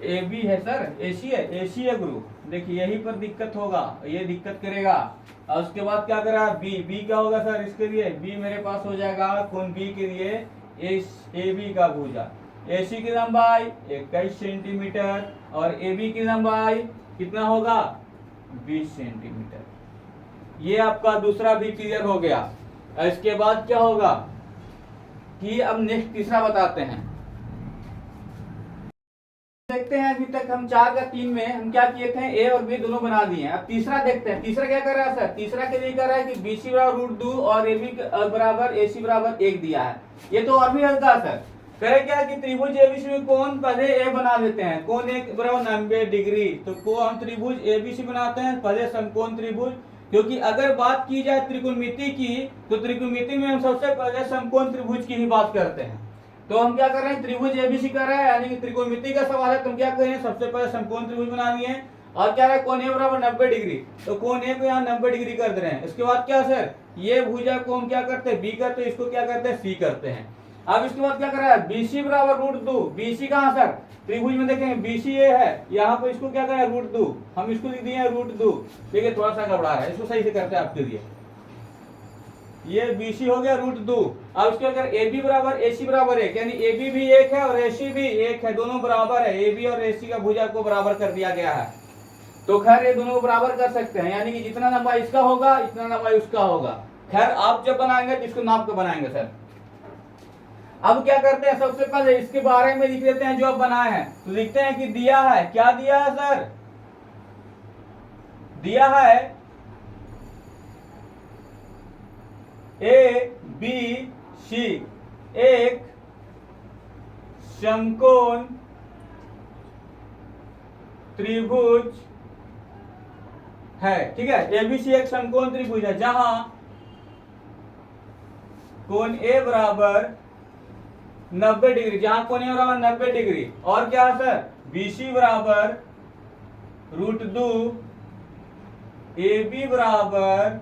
AB है सर, AC है, AC है गुरु। देखिए यही पर दिक्कत होगा, ये दिक्कत करेगा। और उसके बाद क्या करा, B क्या होगा सर, इसके लिए B मेरे पास हो जाएगा कोण B के लिए AB का भुजा। AC की लंबाई 21 सेंटीमीटर और AB की लंबाई कितना होगा, 20 सेंटीमीटर। ये आपका दूसरा भी क्लियर हो गया। इसके बाद क्या होगा कि अब नेक्स्ट तीसरा बताते हैं। देखते हैं अभी तक हम 4 का 3 में हम क्या किए थे, A और B दोनों बना दिए हैं। अब तीसरा देखते हैं, तीसरा क्या कर रहा है सर, तीसरा के लिए कर रहा है कि BC बराबर √2 और AB बराबर AC बराबर 1 दिया है। ये तो और भी हल्का है सर। करे क्या कि त्रिभुज ABC में कोण पहले A बना लेते हैं, कोण 1 बराबर 90 डिग्री। तो को हम त्रिभुज ABC बनाते हैं पहले समकोण त्रिभुज, क्योंकि अगर बात की जाए त्रिकोणमिति की तो त्रिकोणमिति में हम सबसे पहले समकोण त्रिभुज की ही बात करते हैं। तो हम क्या कर रहे हैं, त्रिभुज ABC कर रहे हैं, यानी कि त्रिकोणमिति का सवाल है, तुम क्या कर रहे हैं, सबसे पहले समकोण त्रिभुज बना दिए और क्या है, कोण A बराबर 90 डिग्री। तो कोण A को यहाँ 90 डिग्री कर दे रहे हैं। इसके बाद क्या सर, ये भुजा को हम क्या करते हैं, B करते हैं, इसको क्या करते हैं, C करते हैं। अब इसके बाद क्या कर रहा है, BC बराबर √2। BC कहाँ सर, त्रिभुज में देखेंगे BC ये है, यहाँ पर इसको क्या करें, √2, हम इसको लिख दिए √2। देखिए थोड़ा सा गड़बड़ा है, इसको सही से करते हैं आपके लिए। ये BC हो गया √2। अब इसके अगर AB बराबर AC बराबर 1, यानी AB भी 1 है और AC भी 1 है, दोनों बराबर है। AB और AC का भुजा को बराबर कर दिया गया है, तो खैर ये दोनों को बराबर कर सकते हैं, यानी कि जितना लंबाई इसका होगा इतना लंबाई उसका होगा। खैर आप जब बनाएंगे जिसको नाप के बनाएंगे सर। अब क्या करते हैं, सबसे पहले इसके बारे में लिख लेते हैं जो अब बनाए हैं। तो लिखते हैं कि दिया है, क्या दिया है सर, दिया है ABC एक समकोण त्रिभुज है। ठीक है, ABC एक समकोण त्रिभुज है जहां कोण A बराबर 90 डिग्री, जहां कोण A बराबर 90 डिग्री, और क्या है सर, BC बराबर √2, AB बराबर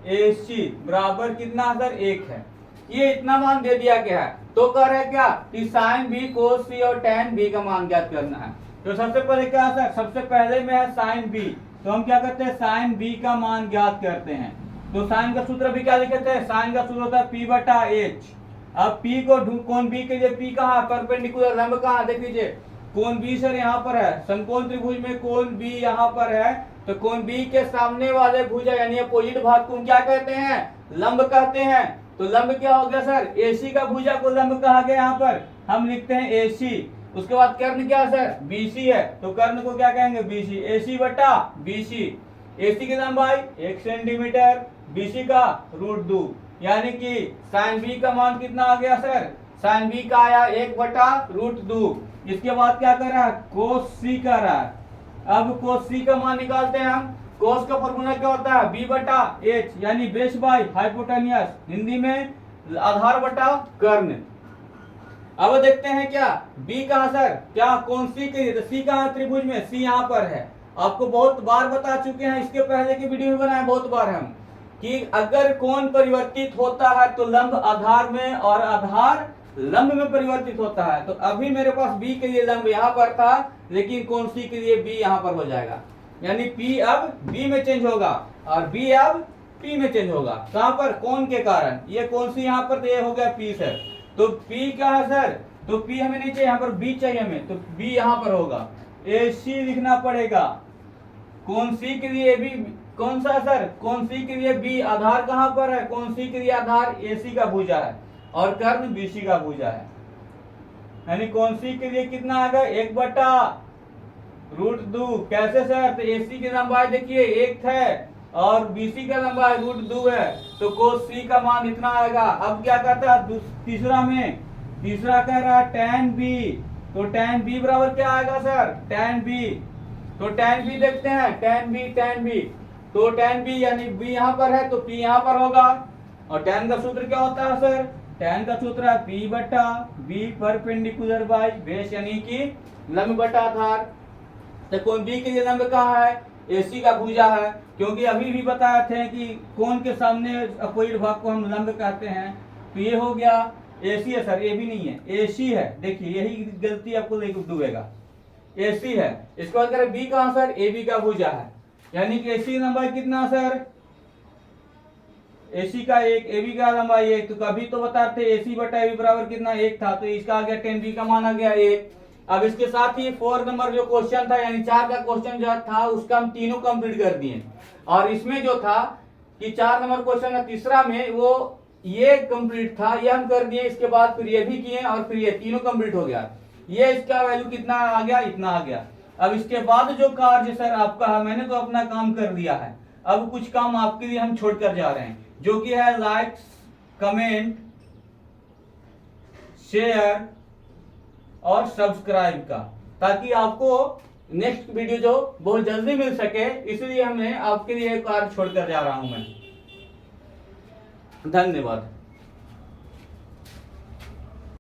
AC बराबर कितना सर, 1 है। ये इतना मान दे दिया गया है। तो कह रहे क्या कि sin B cos C और tan B का मान ज्ञात करना है। तो सबसे पहले क्या है सर, सबसे पहले में है sin B, तो हम क्या करते हैं, sin B का मान ज्ञात करते हैं। तो sin का सूत्र भी क्या लिखते हैं, sin का सूत्र होता है P बटा H। अब P को कोण B के लिए P कहाँ है, परपेंडिकुलर लंब कहाँ, देख लीजिए कोण B सर यहाँ पर है, समकोण त्रिभुज में कोण B यहाँ पर है, तो कोण B के सामने वाले भुजा यानी अपोजिट भाग को क्या कहते हैं, लंब कहते हैं। तो लंब क्या हो गया सर, AC का भुजा को लंब कहा गया, यहाँ पर हम लिखते हैं AC। उसके बाद कर्ण क्या सर, BC है, तो कर्ण को क्या कहेंगे, BC। AC बटा BC, AC की लंबाई 1 सेंटीमीटर, BC का √2, यानी कि sin B का मान कितना आ गया सर, sin B का आया 1 बटा √2। इसके बाद क्या कर रहा है, cos C कर रहा है। अब cos C का मान निकालते हैं हम। cos का फॉर्मूला क्या होता है, B बटा H, यानी बेस बाई हाइपोटेनियस, हिंदी में आधार बटा कर्ण। अब देखते हैं क्या बी कहा सर, क्या कौन सी के लिए, तो सी कहा त्रिभुज में, सी यहाँ पर है। आपको बहुत बार बता चुके हैं, इसके पहले की वीडियो में बनाया बहुत बार हम, कि अगर कोण परिवर्तित होता है तो लंब आधार में और आधार लंब में परिवर्तित होता है। तो अभी मेरे पास बी के लिए लंब यहाँ पर था, लेकिन कौन सी के लिए बी यहाँ पर हो जाएगा, यानी पी अब बी में चेंज होगा और बी अब पी में चेंज होगा। कहां पर, कोण के कारण। ये कौन सी यहाँ पर, तो ये हो गया पी सर। तो पी क्या है सर, तो पी हमें नहीं चाहिए, यहाँ पर बी चाहिए हमें, तो बी यहाँ पर होगा। ए सी लिखना पड़ेगा। कौन सी के लिए बी, कौन सा सर, कौन सी के लिए बी, आधार कहां पर है, कौन सी के लिए आधार ए सी का भुजा है और कर्ण बी सी का भुजा है। यानी कौन सी के लिए कितना आएगा, 1/√2। कैसे सर, तो ए सी की लंबाई देखिए 1 है और बीसी का लंबाई √2 है, तो cos सी का मान इतना आएगा। अब क्या कहता है तीसरा में, तीसरा कह रहा है tan b, तो tan b बराबर क्या आएगा सर, tan b, तो tan b देखते हैं, tan b, तो tan b यानी b यहाँ पर है तो p यहाँ पर होगा। और tan का सूत्र क्या होता है सर, tan का सूत्र है p/b परपेंडिकुलर बाय बेस, यानी कि लंब बटा आधार। तो कोण b के लिए लंब कहाँ है, AC का भुजा है, क्योंकि अभी भी बताए थे कि कोण के सामने अपोजिट भाग को हम लंब कहते हैं। तो ये हो गया AC है सर, AB नहीं है, AC है। देखिए यही गलती आपको डूबेगा, AC है। इसके बाद करें B कहाँ सर, AB का भुजा है, यानी कि AC लंबाई कितना सर, AC का 1, AB का लंबाई 1। तो कभी तो बताते AC/AB बराबर कितना 1 था, तो इसका आ गया tan B का मान आ गया 1। अब इसके साथ ही 4 नंबर जो क्वेश्चन था, यानी 4 का क्वेश्चन जो था उसका हम तीनों कंप्लीट कर दिए। और इसमें जो था कि 4 नंबर क्वेश्चन का तीसरा में वो ये कंप्लीट था, ये हम कर दिए। इसके बाद फिर ये भी किए और फिर ये तीनों कंप्लीट हो गया। ये इसका वैल्यू कितना आ गया, इतना आ गया। अब इसके बाद जो कार्य सर आपका है, मैंने तो अपना काम कर दिया है, अब कुछ काम आपके लिए हम छोड़कर जा रहे हैं, जो कि है लाइक, कमेंट, शेयर और सब्सक्राइब का, ताकि आपको नेक्स्ट वीडियो जो बहुत जल्दी मिल सके, इसलिए हमने आपके लिए एक कार्य छोड़कर जा रहा हूं मैं। धन्यवाद।